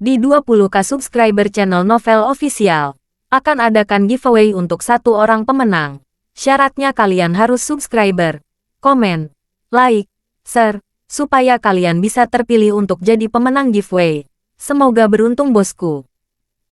Di 20K subscriber channel Novel Official, akan adakan giveaway untuk satu orang pemenang. Syaratnya kalian harus subscriber, komen, like, share, supaya kalian bisa terpilih untuk jadi pemenang giveaway. Semoga beruntung bosku.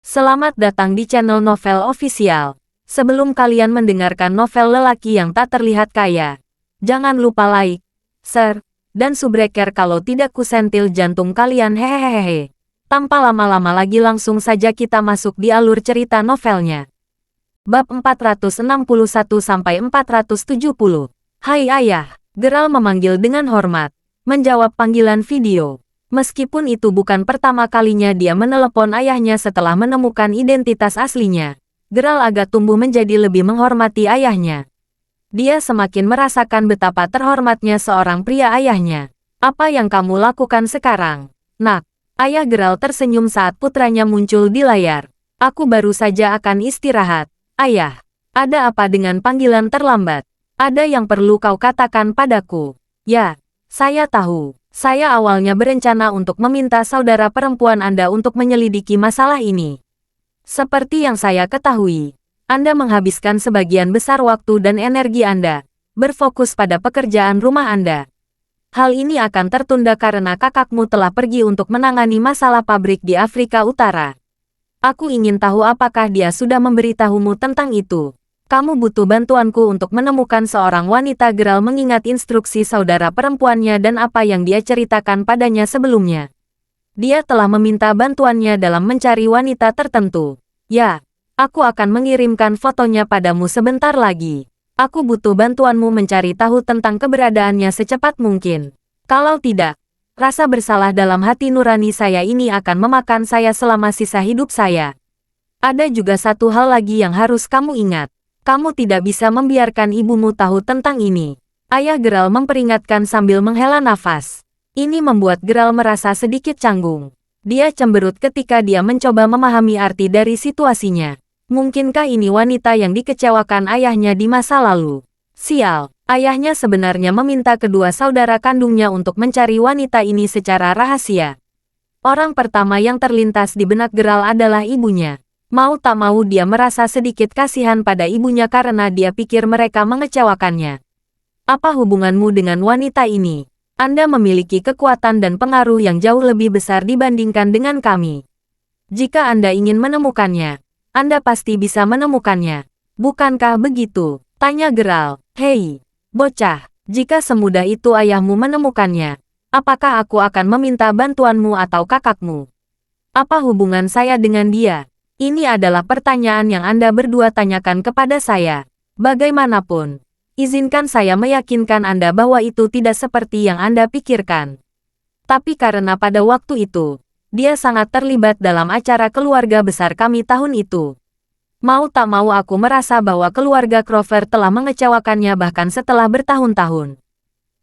Selamat datang di channel Novel Official. Sebelum kalian mendengarkan novel lelaki yang tak terlihat kaya, jangan lupa like, share, dan subbreaker kalau tidak kusentil jantung kalian hehehehe. Tanpa lama-lama lagi langsung saja kita masuk di alur cerita novelnya. Bab 461-470. Hai ayah, Geralt memanggil dengan hormat, menjawab panggilan video. Meskipun itu bukan pertama kalinya dia menelepon ayahnya setelah menemukan identitas aslinya, Geralt agak tumbuh menjadi lebih menghormati ayahnya. Dia semakin merasakan betapa terhormatnya seorang pria ayahnya. Apa yang kamu lakukan sekarang, nak? Ayah Geralt tersenyum saat putranya muncul di layar. Aku baru saja akan istirahat. Ayah, ada apa dengan panggilan terlambat? Ada yang perlu kau katakan padaku? Ya, saya tahu. Saya awalnya berencana untuk meminta saudara perempuan Anda untuk menyelidiki masalah ini. Seperti yang saya ketahui, Anda menghabiskan sebagian besar waktu dan energi Anda, berfokus pada pekerjaan rumah Anda. Hal ini akan tertunda karena kakakmu telah pergi untuk menangani masalah pabrik di Afrika Utara. Aku ingin tahu apakah dia sudah memberitahumu tentang itu. Kamu butuh bantuanku untuk menemukan seorang wanita. Geralt mengingat instruksi saudara perempuannya dan apa yang dia ceritakan padanya sebelumnya. Dia telah meminta bantuannya dalam mencari wanita tertentu. Ya, aku akan mengirimkan fotonya padamu sebentar lagi. Aku butuh bantuanmu mencari tahu tentang keberadaannya secepat mungkin. Kalau tidak, rasa bersalah dalam hati nurani saya ini akan memakan saya selama sisa hidup saya. Ada juga satu hal lagi yang harus kamu ingat. Kamu tidak bisa membiarkan ibumu tahu tentang ini. Ayah Geralt memperingatkan sambil menghela nafas. Ini membuat Geralt merasa sedikit canggung. Dia cemberut ketika dia mencoba memahami arti dari situasinya. Mungkinkah ini wanita yang dikecewakan ayahnya di masa lalu? Sial, ayahnya sebenarnya meminta kedua saudara kandungnya untuk mencari wanita ini secara rahasia. Orang pertama yang terlintas di benak Geralt adalah ibunya. Mau tak mau dia merasa sedikit kasihan pada ibunya karena dia pikir mereka mengecewakannya. Apa hubunganmu dengan wanita ini? Anda memiliki kekuatan dan pengaruh yang jauh lebih besar dibandingkan dengan kami. Jika Anda ingin menemukannya, Anda pasti bisa menemukannya. Bukankah begitu? Tanya Geralt. Hei, bocah, jika semudah itu ayahmu menemukannya, apakah aku akan meminta bantuanmu atau kakakmu? Apa hubungan saya dengan dia? Ini adalah pertanyaan yang Anda berdua tanyakan kepada saya. Bagaimanapun, izinkan saya meyakinkan Anda bahwa itu tidak seperti yang Anda pikirkan. Tapi karena pada waktu itu, dia sangat terlibat dalam acara keluarga besar kami tahun itu. Mau tak mau aku merasa bahwa keluarga Crawford telah mengecewakannya bahkan setelah bertahun-tahun.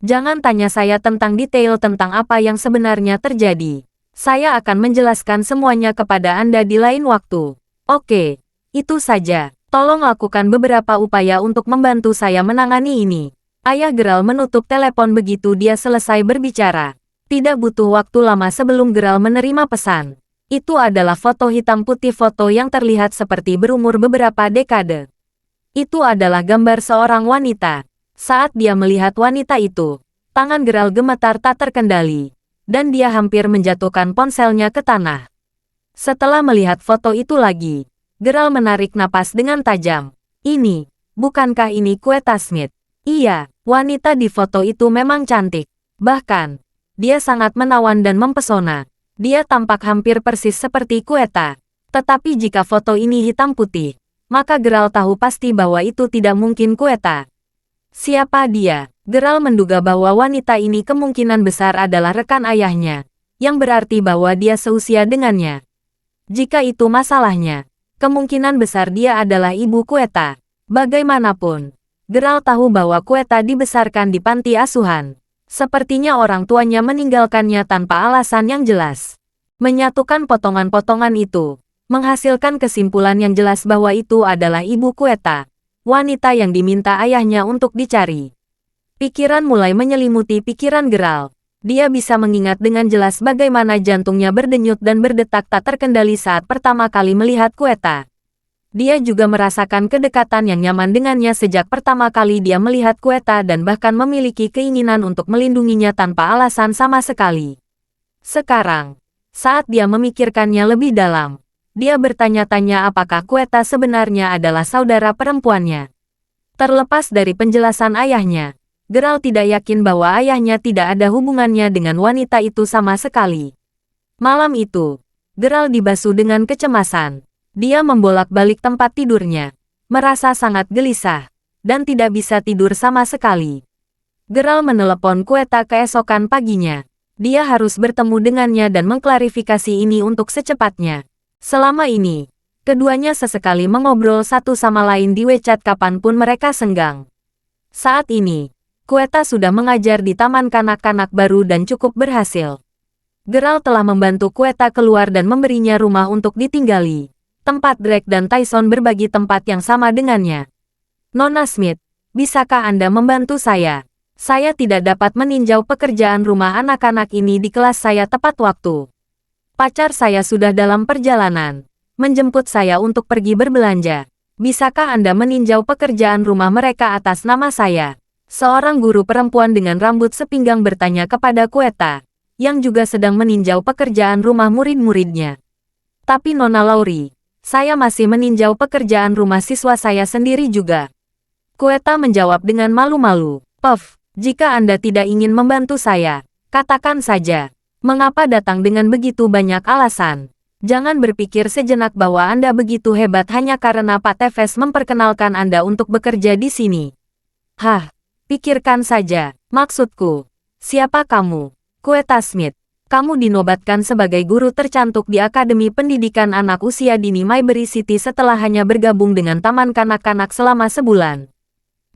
Jangan tanya saya tentang detail tentang apa yang sebenarnya terjadi. Saya akan menjelaskan semuanya kepada Anda di lain waktu. Oke, itu saja. Tolong lakukan beberapa upaya untuk membantu saya menangani ini. Ayah Geralt menutup telepon begitu dia selesai berbicara. Tidak butuh waktu lama sebelum Geralt menerima pesan. Itu adalah foto hitam putih, foto yang terlihat seperti berumur beberapa dekade. Itu adalah gambar seorang wanita. Saat dia melihat wanita itu, tangan Geralt gemetar tak terkendali, dan dia hampir menjatuhkan ponselnya ke tanah. Setelah melihat foto itu lagi, Geralt menarik napas dengan tajam. Ini, bukankah ini Quetta Smith? Iya, wanita di foto itu memang cantik. Bahkan, dia sangat menawan dan mempesona. Dia tampak hampir persis seperti Quetta. Tetapi jika foto ini hitam putih, maka Geralt tahu pasti bahwa itu tidak mungkin Quetta. Siapa dia? Geralt menduga bahwa wanita ini kemungkinan besar adalah rekan ayahnya, yang berarti bahwa dia seusia dengannya. Jika itu masalahnya, kemungkinan besar dia adalah ibu Quetta. Bagaimanapun, Geralt tahu bahwa Quetta dibesarkan di panti asuhan. Sepertinya orang tuanya meninggalkannya tanpa alasan yang jelas. Menyatukan potongan-potongan itu, menghasilkan kesimpulan yang jelas bahwa itu adalah ibu Quetta, wanita yang diminta ayahnya untuk dicari. Pikiran mulai menyelimuti pikiran Geralt. Dia bisa mengingat dengan jelas bagaimana jantungnya berdenyut dan berdetak tak terkendali saat pertama kali melihat Quetta. Dia juga merasakan kedekatan yang nyaman dengannya sejak pertama kali dia melihat Quetta dan bahkan memiliki keinginan untuk melindunginya tanpa alasan sama sekali. Sekarang, saat dia memikirkannya lebih dalam, dia bertanya-tanya apakah Quetta sebenarnya adalah saudara perempuannya. Terlepas dari penjelasan ayahnya, Geralt tidak yakin bahwa ayahnya tidak ada hubungannya dengan wanita itu sama sekali. Malam itu, Geralt dibasuh dengan kecemasan. Dia membolak-balik tempat tidurnya, merasa sangat gelisah, dan tidak bisa tidur sama sekali. Geralt menelepon Quetta keesokan paginya. Dia harus bertemu dengannya dan mengklarifikasi ini untuk secepatnya. Selama ini, keduanya sesekali mengobrol satu sama lain di WeChat kapanpun mereka senggang. Saat ini, Quetta sudah mengajar di taman kanak-kanak baru dan cukup berhasil. Geralt telah membantu Quetta keluar dan memberinya rumah untuk ditinggali. Tempat Drake dan Tyson berbagi tempat yang sama dengannya. Nona Smith, bisakah Anda membantu saya? Saya tidak dapat meninjau pekerjaan rumah anak-anak ini di kelas saya tepat waktu. Pacar saya sudah dalam perjalanan, menjemput saya untuk pergi berbelanja. Bisakah Anda meninjau pekerjaan rumah mereka atas nama saya? Seorang guru perempuan dengan rambut sepinggang bertanya kepada Quetta, yang juga sedang meninjau pekerjaan rumah murid-muridnya. Tapi Nona Lauri, saya masih meninjau pekerjaan rumah siswa saya sendiri juga. Quetta menjawab dengan malu-malu. Puff, jika Anda tidak ingin membantu saya, katakan saja. Mengapa datang dengan begitu banyak alasan? Jangan berpikir sejenak bahwa Anda begitu hebat hanya karena Pak Teves memperkenalkan Anda untuk bekerja di sini. Hah? Pikirkan saja, maksudku. Siapa kamu? Quetta Smith. Kamu dinobatkan sebagai guru tercantik di Akademi Pendidikan Anak Usia Dini Maybury City setelah hanya bergabung dengan Taman Kanak-kanak selama sebulan.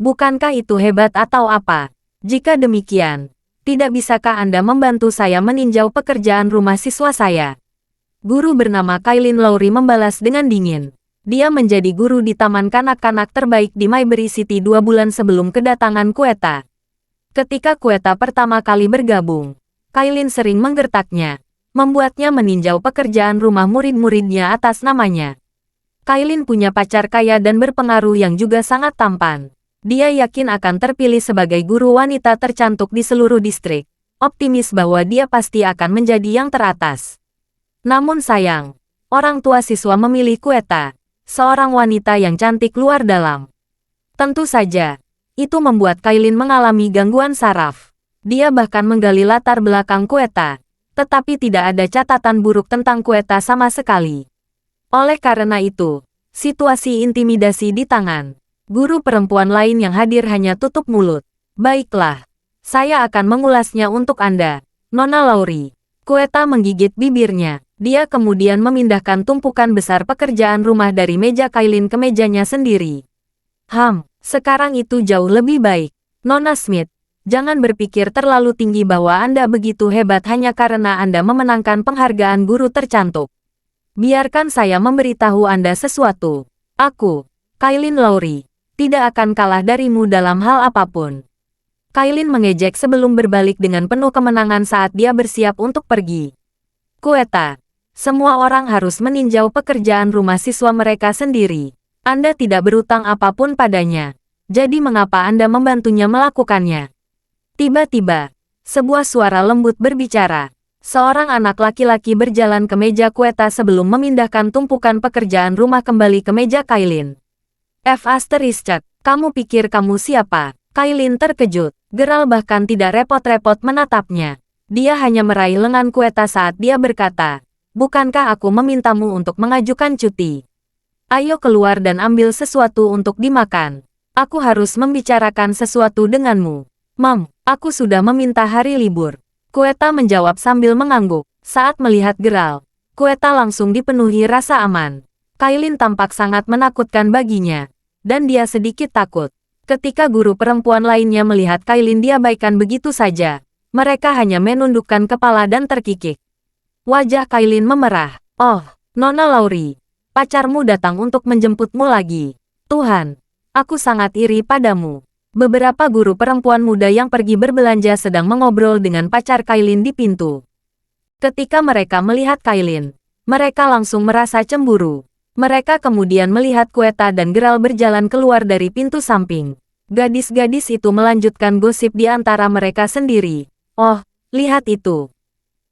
Bukankah itu hebat atau apa? Jika demikian, tidak bisakah Anda membantu saya meninjau pekerjaan rumah siswa saya? Guru bernama Kailin Lowry membalas dengan dingin. Dia menjadi guru di taman kanak-kanak terbaik di Maybury City 2 bulan sebelum kedatangan Quetta. Ketika Quetta pertama kali bergabung, Kailin sering menggertaknya, membuatnya meninjau pekerjaan rumah murid-muridnya atas namanya. Kailin punya pacar kaya dan berpengaruh yang juga sangat tampan. Dia yakin akan terpilih sebagai guru wanita tercantik di seluruh distrik, optimis bahwa dia pasti akan menjadi yang teratas. Namun sayang, orang tua siswa memilih Quetta, seorang wanita yang cantik luar dalam. Tentu saja, itu membuat Kailin mengalami gangguan saraf. Dia bahkan menggali latar belakang Quetta, tetapi tidak ada catatan buruk tentang Quetta sama sekali. Oleh karena itu, situasi intimidasi di tangan. Guru perempuan lain yang hadir hanya tutup mulut. Baiklah, saya akan mengulasnya untuk Anda, Nona Lauri. Quetta menggigit bibirnya. Dia kemudian memindahkan tumpukan besar pekerjaan rumah dari meja Kailin ke mejanya sendiri. Sekarang itu jauh lebih baik. Nona Smith, jangan berpikir terlalu tinggi bahwa Anda begitu hebat hanya karena Anda memenangkan penghargaan guru tercantik. Biarkan saya memberitahu Anda sesuatu. Aku, Kailin Lowry, tidak akan kalah darimu dalam hal apapun. Kailin mengejek sebelum berbalik dengan penuh kemenangan saat dia bersiap untuk pergi. Quetta, semua orang harus meninjau pekerjaan rumah siswa mereka sendiri. Anda tidak berutang apapun padanya. Jadi mengapa Anda membantunya melakukannya? Tiba-tiba, sebuah suara lembut berbicara. Seorang anak laki-laki berjalan ke meja Quetta sebelum memindahkan tumpukan pekerjaan rumah kembali ke meja Kailin. Kamu pikir kamu siapa? Kailin terkejut. Geralt bahkan tidak repot-repot menatapnya. Dia hanya meraih lengan Quetta saat dia berkata, bukankah aku memintamu untuk mengajukan cuti? Ayo keluar dan ambil sesuatu untuk dimakan. Aku harus membicarakan sesuatu denganmu. Aku sudah meminta hari libur. Quetta menjawab sambil mengangguk. Saat melihat Geralt, Quetta langsung dipenuhi rasa aman. Kailin tampak sangat menakutkan baginya, dan dia sedikit takut. Ketika guru perempuan lainnya melihat Kailin diabaikan begitu saja, mereka hanya menundukkan kepala dan terkikik. Wajah Kailin memerah. Oh, Nona Lauri, pacarmu datang untuk menjemputmu lagi. Tuhan, aku sangat iri padamu. Beberapa guru perempuan muda yang pergi berbelanja sedang mengobrol dengan pacar Kailin di pintu. Ketika mereka melihat Kailin, mereka langsung merasa cemburu. Mereka kemudian melihat Quetta dan Geralt berjalan keluar dari pintu samping. Gadis-gadis itu melanjutkan gosip di antara mereka sendiri. Oh, lihat itu.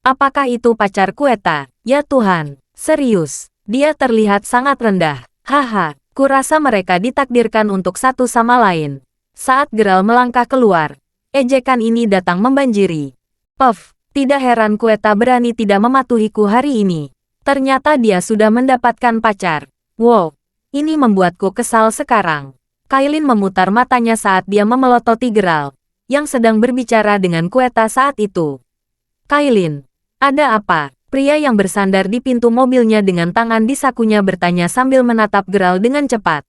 Apakah itu pacar Quetta? Ya Tuhan, serius. Dia terlihat sangat rendah. Haha, kurasa mereka ditakdirkan untuk satu sama lain. Saat Geralt melangkah keluar, ejekan ini datang membanjiri. Puff, tidak heran Quetta berani tidak mematuhiku hari ini. Ternyata dia sudah mendapatkan pacar. Wow, ini membuatku kesal sekarang. Kailin memutar matanya saat dia memelototi Geralt, yang sedang berbicara dengan Quetta saat itu. Kailin, ada apa? Pria yang bersandar di pintu mobilnya dengan tangan di sakunya bertanya sambil menatap Geralt dengan cepat.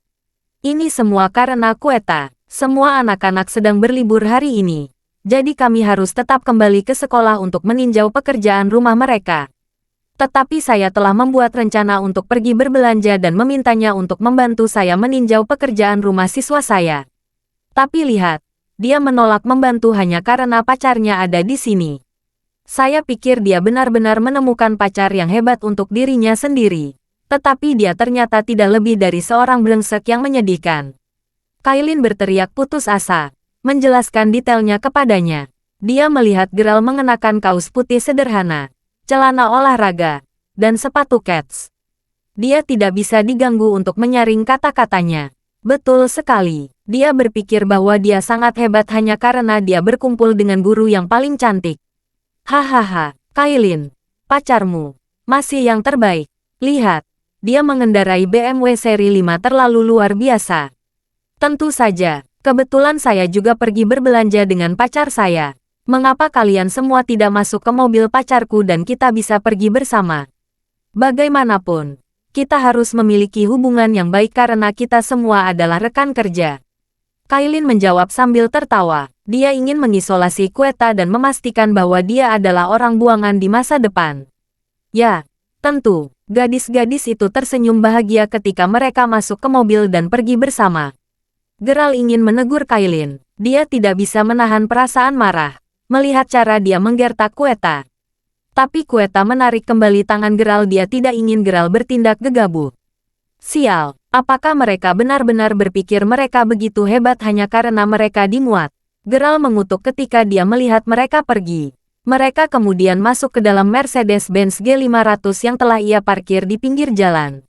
Ini semua karena Quetta. Semua anak-anak sedang berlibur hari ini. Jadi kami harus tetap kembali ke sekolah untuk meninjau pekerjaan rumah mereka. Tetapi saya telah membuat rencana untuk pergi berbelanja dan memintanya untuk membantu saya meninjau pekerjaan rumah siswa saya. Tapi lihat, dia menolak membantu hanya karena pacarnya ada di sini. Saya pikir dia benar-benar menemukan pacar yang hebat untuk dirinya sendiri. Tetapi dia ternyata tidak lebih dari seorang brengsek yang menyedihkan. Kailin berteriak putus asa, menjelaskan detailnya kepadanya. Dia melihat Geralt mengenakan kaos putih sederhana, celana olahraga, dan sepatu kets. Dia tidak bisa diganggu untuk menyaring kata-katanya. Betul sekali, dia berpikir bahwa dia sangat hebat hanya karena dia berkumpul dengan guru yang paling cantik. Hahaha, Kailin, pacarmu, masih yang terbaik. Lihat, dia mengendarai BMW seri 5 terlalu luar biasa. Tentu saja, kebetulan saya juga pergi berbelanja dengan pacar saya. Mengapa kalian semua tidak masuk ke mobil pacarku dan kita bisa pergi bersama? Bagaimanapun, kita harus memiliki hubungan yang baik karena kita semua adalah rekan kerja. Kailin menjawab sambil tertawa. Dia ingin mengisolasi Quetta dan memastikan bahwa dia adalah orang buangan di masa depan. Ya, tentu, gadis-gadis itu tersenyum bahagia ketika mereka masuk ke mobil dan pergi bersama. Geralt ingin menegur Kailin. Dia tidak bisa menahan perasaan marah melihat cara dia menggertak Quetta. Tapi Quetta menarik kembali tangan Geralt. Dia tidak ingin Geralt bertindak gegabah. Sial, apakah mereka benar-benar berpikir mereka begitu hebat hanya karena mereka dimuat? Geralt mengutuk ketika dia melihat mereka pergi. Mereka kemudian masuk ke dalam Mercedes-Benz G500 yang telah ia parkir di pinggir jalan.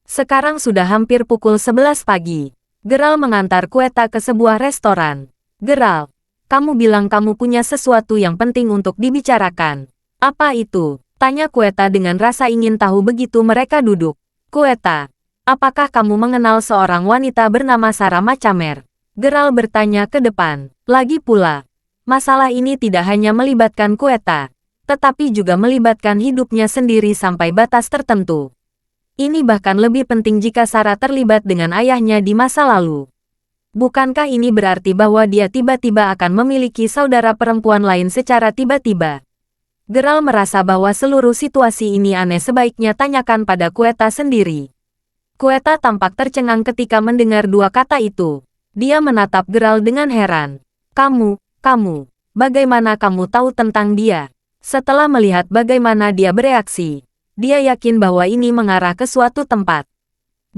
Sekarang sudah hampir pukul 11 pagi. Geralt mengantar Quetta ke sebuah restoran. Geralt, kamu bilang kamu punya sesuatu yang penting untuk dibicarakan. Apa itu? Tanya Quetta dengan rasa ingin tahu begitu mereka duduk. Quetta, apakah kamu mengenal seorang wanita bernama Sarah Macamer? Geralt bertanya ke depan. Lagi pula, masalah ini tidak hanya melibatkan Quetta, tetapi juga melibatkan hidupnya sendiri sampai batas tertentu. Ini bahkan lebih penting jika Sarah terlibat dengan ayahnya di masa lalu. Bukankah ini berarti bahwa dia tiba-tiba akan memiliki saudara perempuan lain secara tiba-tiba? Geralt merasa bahwa seluruh situasi ini aneh. Sebaiknya tanyakan pada Quetta sendiri. Quetta tampak tercengang ketika mendengar dua kata itu. Dia menatap Geralt dengan heran. Kamu, bagaimana kamu tahu tentang dia? Setelah melihat bagaimana dia bereaksi, dia yakin bahwa ini mengarah ke suatu tempat.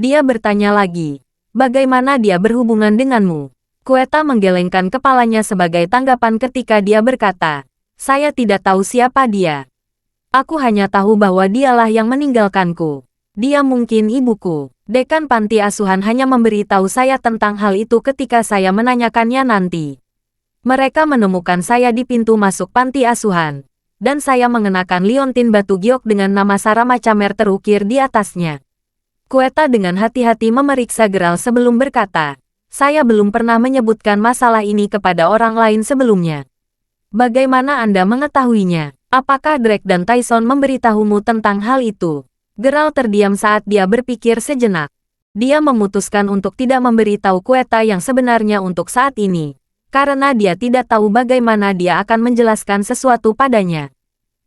Dia bertanya lagi, bagaimana dia berhubungan denganmu? Quetta menggelengkan kepalanya sebagai tanggapan ketika dia berkata, saya tidak tahu siapa dia. Aku hanya tahu bahwa dialah yang meninggalkanku. Dia mungkin ibuku. Dekan panti asuhan hanya memberitahu saya tentang hal itu ketika saya menanyakannya nanti. Mereka menemukan saya di pintu masuk panti asuhan. Dan saya mengenakan liontin batu giok dengan nama Sarah Macamer terukir di atasnya. Quetta dengan hati-hati memeriksa Geralt sebelum berkata, saya belum pernah menyebutkan masalah ini kepada orang lain sebelumnya. Bagaimana Anda mengetahuinya? Apakah Drake dan Tyson memberitahumu tentang hal itu? Geralt terdiam saat dia berpikir sejenak. Dia memutuskan untuk tidak memberitahu Quetta yang sebenarnya untuk saat ini. Karena dia tidak tahu bagaimana dia akan menjelaskan sesuatu padanya.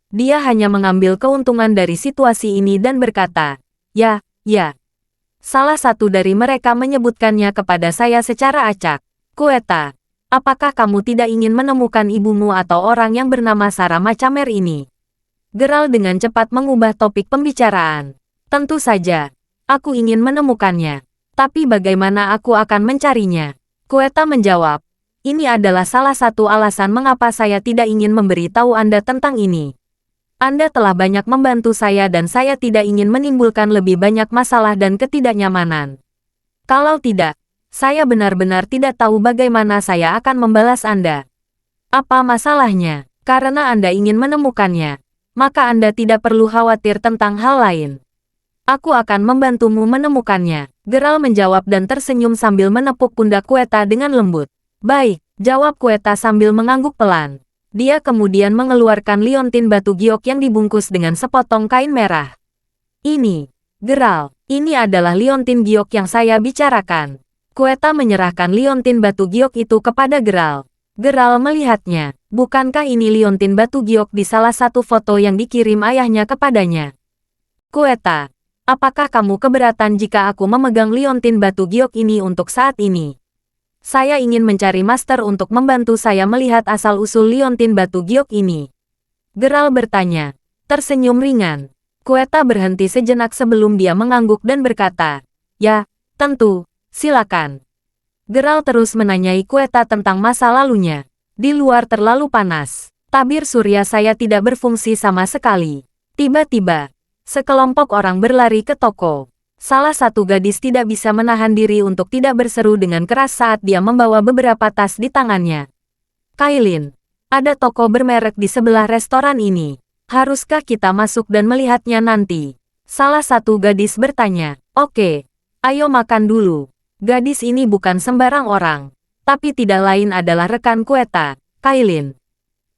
Dia hanya mengambil keuntungan dari situasi ini dan berkata, ya. Salah satu dari mereka menyebutkannya kepada saya secara acak. Kueta, apakah kamu tidak ingin menemukan ibumu atau orang yang bernama Sarah Macamer ini? Gerald dengan cepat mengubah topik pembicaraan. Tentu saja, aku ingin menemukannya. Tapi bagaimana aku akan mencarinya? Kueta menjawab, ini adalah salah satu alasan mengapa saya tidak ingin memberitahu Anda tentang ini. Anda telah banyak membantu saya dan saya tidak ingin menimbulkan lebih banyak masalah dan ketidaknyamanan. Kalau tidak, saya benar-benar tidak tahu bagaimana saya akan membalas Anda. Apa masalahnya? Karena Anda ingin menemukannya, maka Anda tidak perlu khawatir tentang hal lain. Aku akan membantumu menemukannya. Gerald menjawab dan tersenyum sambil menepuk pundak Kueta dengan lembut. Baik, jawab Kueta sambil mengangguk pelan. Dia kemudian mengeluarkan liontin batu giok yang dibungkus dengan sepotong kain merah. Ini, Gerald, ini adalah liontin giok yang saya bicarakan. Kueta menyerahkan liontin batu giok itu kepada Gerald. Gerald melihatnya. Bukankah ini liontin batu giok di salah satu foto yang dikirim ayahnya kepadanya? Kueta, apakah kamu keberatan jika aku memegang liontin batu giok ini untuk saat ini? Saya ingin mencari master untuk membantu saya melihat asal-usul liontin batu giok ini. Gerald bertanya, tersenyum ringan. Kueta berhenti sejenak sebelum dia mengangguk dan berkata, ya, tentu, silakan. Gerald terus menanyai Kueta tentang masa lalunya. Di luar terlalu panas. Tabir surya saya tidak berfungsi sama sekali. Tiba-tiba, sekelompok orang berlari ke toko. Salah satu gadis tidak bisa menahan diri untuk tidak berseru dengan keras saat dia membawa beberapa tas di tangannya. Kailin, ada toko bermerek di sebelah restoran ini. Haruskah kita masuk dan melihatnya nanti? Salah satu gadis bertanya. Oke, ayo makan dulu. Gadis ini bukan sembarang orang, tapi tidak lain adalah rekan Kueta, Kailin.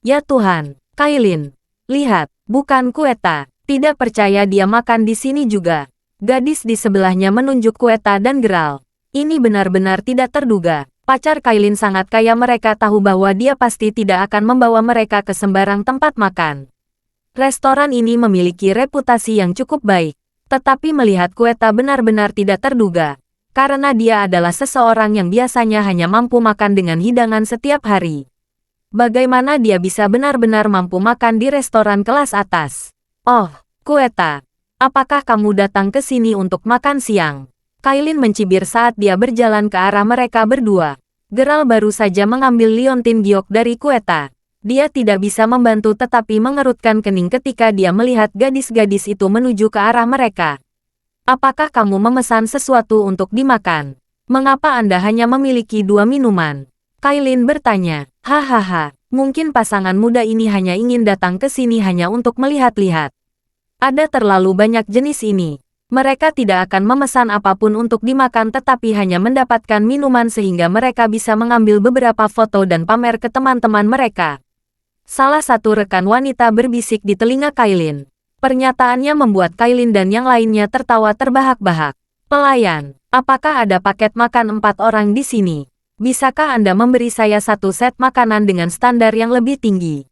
Ya Tuhan, Kailin, lihat, bukan Kueta. Tidak percaya dia makan di sini juga. Gadis di sebelahnya menunjuk Kueta dan Gerald. Ini benar-benar tidak terduga. Pacar Kailin sangat kaya, mereka tahu bahwa dia pasti tidak akan membawa mereka ke sembarang tempat makan. Restoran ini memiliki reputasi yang cukup baik. Tetapi melihat Kueta benar-benar tidak terduga. Karena dia adalah seseorang yang biasanya hanya mampu makan dengan hidangan setiap hari. Bagaimana dia bisa benar-benar mampu makan di restoran kelas atas? Oh, Kueta, apakah kamu datang ke sini untuk makan siang? Kailin mencibir saat dia berjalan ke arah mereka berdua. Gerald baru saja mengambil liontin giok dari Kueta. Dia tidak bisa membantu tetapi mengerutkan kening ketika dia melihat gadis-gadis itu menuju ke arah mereka. Apakah kamu memesan sesuatu untuk dimakan? Mengapa Anda hanya memiliki 2 minuman? Kailin bertanya. Hahaha, mungkin pasangan muda ini hanya ingin datang ke sini hanya untuk melihat-lihat. Ada terlalu banyak jenis ini. Mereka tidak akan memesan apapun untuk dimakan tetapi hanya mendapatkan minuman sehingga mereka bisa mengambil beberapa foto dan pamer ke teman-teman mereka. Salah satu rekan wanita berbisik di telinga Kailin. Pernyataannya membuat Kailin dan yang lainnya tertawa terbahak-bahak. Pelayan, apakah ada paket makan 4 orang di sini? Bisakah Anda memberi saya 1 set makanan dengan standar yang lebih tinggi?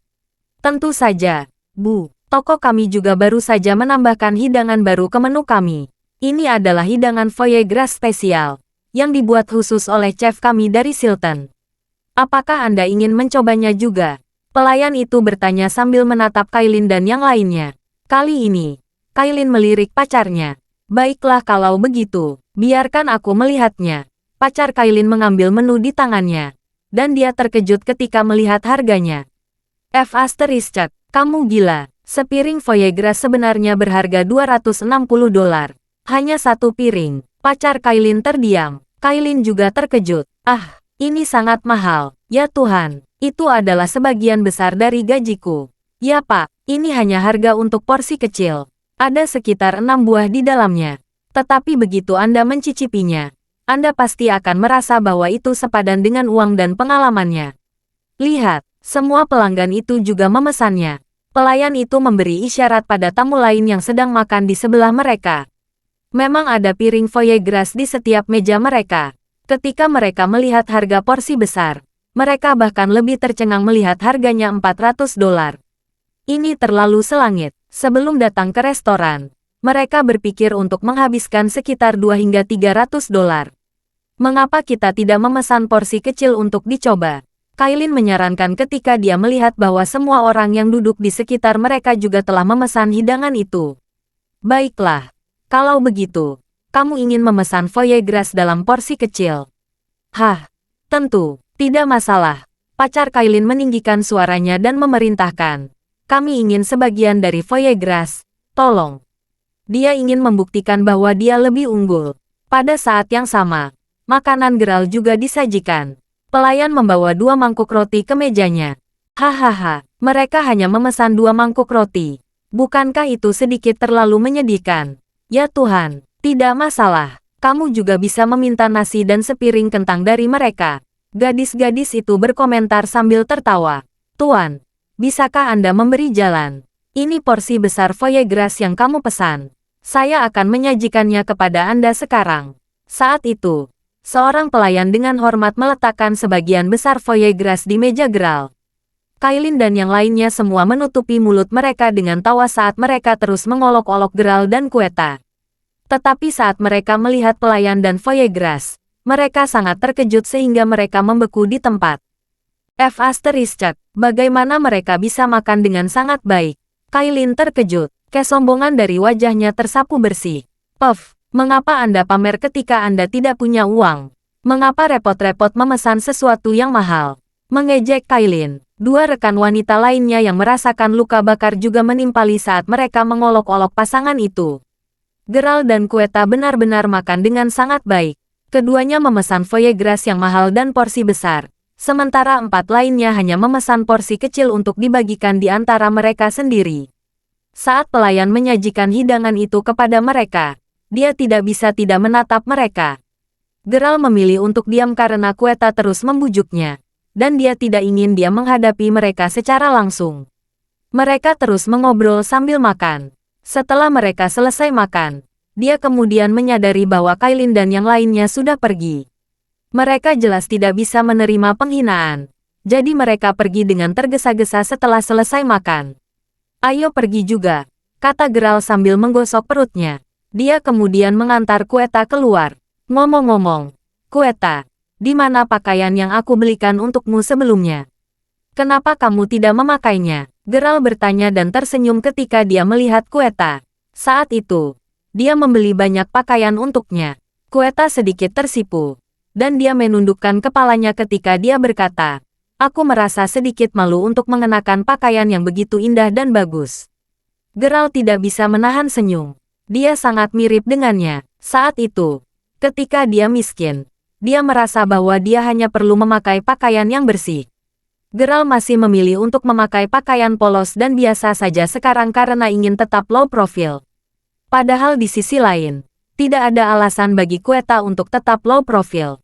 Tentu saja, Bu. Toko kami juga baru saja menambahkan hidangan baru ke menu kami. Ini adalah hidangan foie gras spesial, yang dibuat khusus oleh chef kami dari Silton. Apakah Anda ingin mencobanya juga? Pelayan itu bertanya sambil menatap Kailin dan yang lainnya. Kali ini, Kailin melirik pacarnya. Baiklah kalau begitu, biarkan aku melihatnya. Pacar Kailin mengambil menu di tangannya. Dan dia terkejut ketika melihat harganya. F***, kamu gila. Sepiring foie gras sebenarnya berharga $260. Hanya 1 piring. Pacar Kailin terdiam. Kailin juga terkejut. Ah, ini sangat mahal. Ya Tuhan. Itu adalah sebagian besar dari gajiku. Ya Pak, ini hanya harga untuk porsi kecil. Ada sekitar 6 buah di dalamnya. Tetapi begitu Anda mencicipinya, Anda pasti akan merasa bahwa itu sepadan dengan uang dan pengalamannya. Lihat, semua pelanggan itu juga memesannya. Pelayan itu memberi isyarat pada tamu lain yang sedang makan di sebelah mereka. Memang ada piring foie gras di setiap meja mereka. Ketika mereka melihat harga porsi besar, mereka bahkan lebih tercengang melihat harganya $400. Ini terlalu selangit. Sebelum datang ke restoran, mereka berpikir untuk menghabiskan sekitar $2 hingga $300. Mengapa kita tidak memesan porsi kecil untuk dicoba? Kailin menyarankan ketika dia melihat bahwa semua orang yang duduk di sekitar mereka juga telah memesan hidangan itu. Baiklah, kalau begitu, kamu ingin memesan foie gras dalam porsi kecil. Hah, tentu, tidak masalah. Pacar Kailin meninggikan suaranya dan memerintahkan. Kami ingin sebagian dari foie gras, tolong. Dia ingin membuktikan bahwa dia lebih unggul. Pada saat yang sama, makanan geral juga disajikan. Pelayan membawa 2 mangkuk roti ke mejanya. Hahaha, mereka hanya memesan 2 mangkuk roti. Bukankah itu sedikit terlalu menyedihkan? Ya Tuhan, tidak masalah. Kamu juga bisa meminta nasi dan sepiring kentang dari mereka. Gadis-gadis itu berkomentar sambil tertawa. Tuan, bisakah Anda memberi jalan? Ini porsi besar foie gras yang kamu pesan. Saya akan menyajikannya kepada Anda sekarang. Saat itu, seorang pelayan dengan hormat meletakkan sebagian besar foie gras di meja geral. Kailin dan yang lainnya semua menutupi mulut mereka dengan tawa saat mereka terus mengolok-olok geral dan kueta. Tetapi saat mereka melihat pelayan dan foie gras, mereka sangat terkejut sehingga mereka membeku di tempat. Bagaimana mereka bisa makan dengan sangat baik? Kailin terkejut, kesombongan dari wajahnya tersapu bersih. Mengapa Anda pamer ketika Anda tidak punya uang? Mengapa repot-repot memesan sesuatu yang mahal? Mengejek Kailin. 2 rekan wanita lainnya yang merasakan luka bakar juga menimpali saat mereka mengolok-olok pasangan itu. Geral dan kueta benar-benar makan dengan sangat baik. Keduanya memesan foie gras yang mahal dan porsi besar. Sementara 4 lainnya hanya memesan porsi kecil untuk dibagikan di antara mereka sendiri. Saat pelayan menyajikan hidangan itu kepada mereka, dia tidak bisa tidak menatap mereka. Geral memilih untuk diam karena kueta terus membujuknya, dan dia tidak ingin dia menghadapi mereka secara langsung. Mereka terus mengobrol sambil makan. Setelah mereka selesai makan, dia kemudian menyadari bahwa Kailin dan yang lainnya sudah pergi. Mereka jelas tidak bisa menerima penghinaan, jadi mereka pergi dengan tergesa-gesa setelah selesai makan. Ayo pergi juga, kata Geral sambil menggosok perutnya. Dia kemudian mengantar Kueta keluar. Ngomong-ngomong, Kueta, di mana pakaian yang aku belikan untukmu sebelumnya? Kenapa kamu tidak memakainya? Geral bertanya dan tersenyum ketika dia melihat Kueta. Saat itu, dia membeli banyak pakaian untuknya. Kueta sedikit tersipu, dan dia menundukkan kepalanya ketika dia berkata, aku merasa sedikit malu untuk mengenakan pakaian yang begitu indah dan bagus. Geral tidak bisa menahan senyum. Dia sangat mirip dengannya. Saat itu, ketika dia miskin, dia merasa bahwa dia hanya perlu memakai pakaian yang bersih. Geral masih memilih untuk memakai pakaian polos dan biasa saja sekarang karena ingin tetap low profile. Padahal di sisi lain, tidak ada alasan bagi Kueta untuk tetap low profile.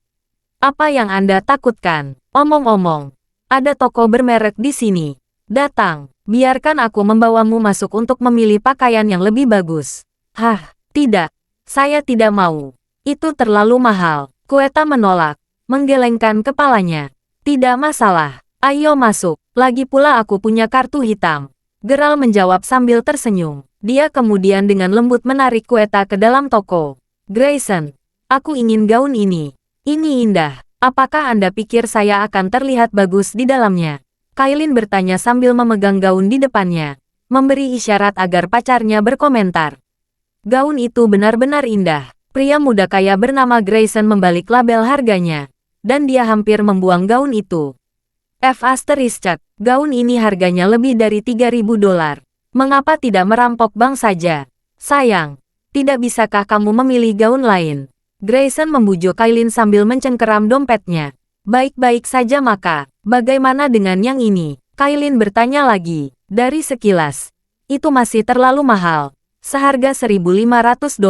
Apa yang Anda takutkan? Omong-omong, ada toko bermerek di sini. Datang, biarkan aku membawamu masuk untuk memilih pakaian yang lebih bagus. Hah, tidak. Saya tidak mau. Itu terlalu mahal. Kueta menolak, menggelengkan kepalanya. Tidak masalah. Ayo masuk. Lagi pula aku punya kartu hitam. Geral menjawab sambil tersenyum. Dia kemudian dengan lembut menarik Kueta ke dalam toko. Grayson, aku ingin gaun ini. Ini indah. Apakah Anda pikir saya akan terlihat bagus di dalamnya? Kailin bertanya sambil memegang gaun di depannya, memberi isyarat agar pacarnya berkomentar. Gaun itu benar-benar indah. Pria muda kaya bernama Grayson membalik label harganya, dan dia hampir membuang gaun itu. Gaun ini harganya lebih dari $3.000. Mengapa tidak merampok bank saja? Sayang, tidak bisakah kamu memilih gaun lain? Grayson membujuk Kailin sambil mencengkeram dompetnya. Baik-baik saja maka, bagaimana dengan yang ini? Kailin bertanya lagi. Dari sekilas, itu masih terlalu mahal. Seharga $1.500.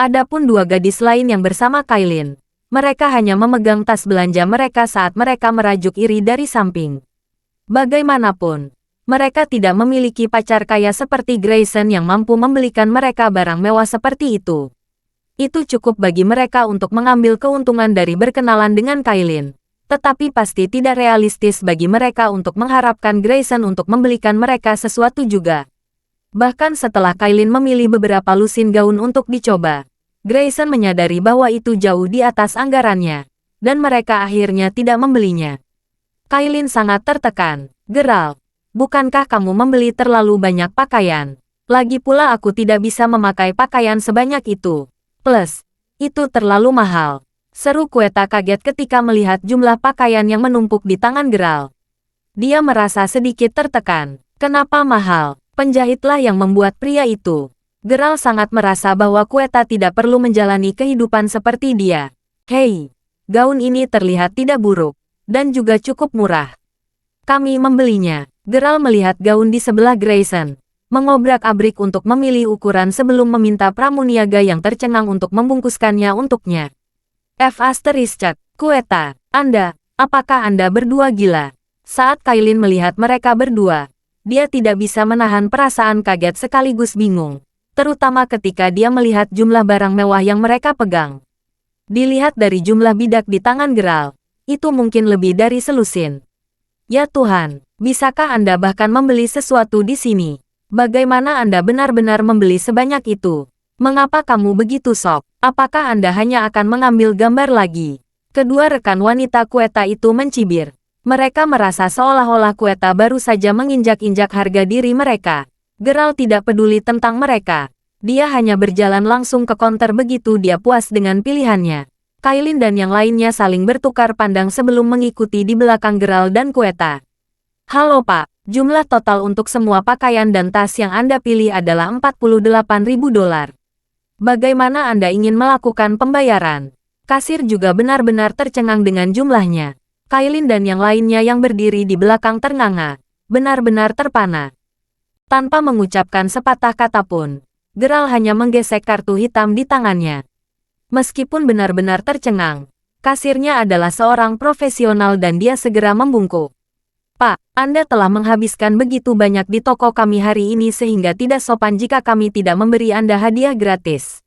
Adapun 2 gadis lain yang bersama Kailin, mereka hanya memegang tas belanja mereka saat mereka merajuk iri dari samping. Bagaimanapun, mereka tidak memiliki pacar kaya seperti Grayson yang mampu membelikan mereka barang mewah seperti itu. Itu cukup bagi mereka untuk mengambil keuntungan dari berkenalan dengan Kailin. Tetapi pasti tidak realistis bagi mereka untuk mengharapkan Grayson untuk membelikan mereka sesuatu juga. Bahkan setelah Kailin memilih beberapa lusin gaun untuk dicoba, Grayson menyadari bahwa itu jauh di atas anggarannya, dan mereka akhirnya tidak membelinya. Kailin sangat tertekan. Geralt, bukankah kamu membeli terlalu banyak pakaian? Lagi pula aku tidak bisa memakai pakaian sebanyak itu. Plus, itu terlalu mahal. Seru Quetta kaget ketika melihat jumlah pakaian yang menumpuk di tangan Geralt. Dia merasa sedikit tertekan. Kenapa mahal? Penjahitlah yang membuat pria itu. Geralt sangat merasa bahwa Quetta tidak perlu menjalani kehidupan seperti dia. Hei, gaun ini terlihat tidak buruk, dan juga cukup murah. Kami membelinya. Geralt melihat gaun di sebelah Grayson, mengobrak-abrik untuk memilih ukuran sebelum meminta pramuniaga yang tercengang untuk membungkuskannya untuknya. Quetta, apakah Anda berdua gila? Saat Kailin melihat mereka berdua, dia tidak bisa menahan perasaan kaget sekaligus bingung. Terutama ketika dia melihat jumlah barang mewah yang mereka pegang. Dilihat dari jumlah bidak di tangan Geralt, itu mungkin lebih dari selusin. Ya Tuhan, bisakah Anda bahkan membeli sesuatu di sini? Bagaimana Anda benar-benar membeli sebanyak itu? Mengapa kamu begitu sok? Apakah Anda hanya akan mengambil gambar lagi? Kedua rekan wanita Quetta itu mencibir. Mereka merasa seolah-olah Quetta baru saja menginjak-injak harga diri mereka. Geralt tidak peduli tentang mereka. Dia hanya berjalan langsung ke konter begitu dia puas dengan pilihannya. Kailin dan yang lainnya saling bertukar pandang sebelum mengikuti di belakang Geralt dan Quetta. Halo Pak, jumlah total untuk semua pakaian dan tas yang Anda pilih adalah $48.000. Bagaimana Anda ingin melakukan pembayaran? Kasir juga benar-benar tercengang dengan jumlahnya. Kailin dan yang lainnya yang berdiri di belakang ternganga, benar-benar terpana. Tanpa mengucapkan sepatah kata pun, Geralt hanya menggesek kartu hitam di tangannya. Meskipun benar-benar tercengang, kasirnya adalah seorang profesional dan dia segera membungkuk. Pak, Anda telah menghabiskan begitu banyak di toko kami hari ini sehingga tidak sopan jika kami tidak memberi Anda hadiah gratis.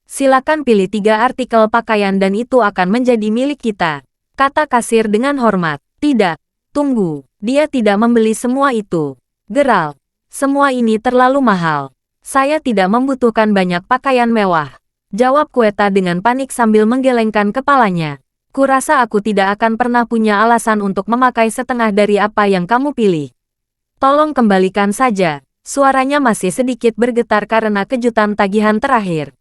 Silakan pilih 3 artikel pakaian dan itu akan menjadi milik kita, kata kasir dengan hormat. Tidak, tunggu, dia tidak membeli semua itu. Geralt, semua ini terlalu mahal. Saya tidak membutuhkan banyak pakaian mewah, jawab Quetta dengan panik sambil menggelengkan kepalanya. Kurasa aku tidak akan pernah punya alasan untuk memakai setengah dari apa yang kamu pilih. Tolong kembalikan saja. Suaranya masih sedikit bergetar karena kejutan tagihan terakhir.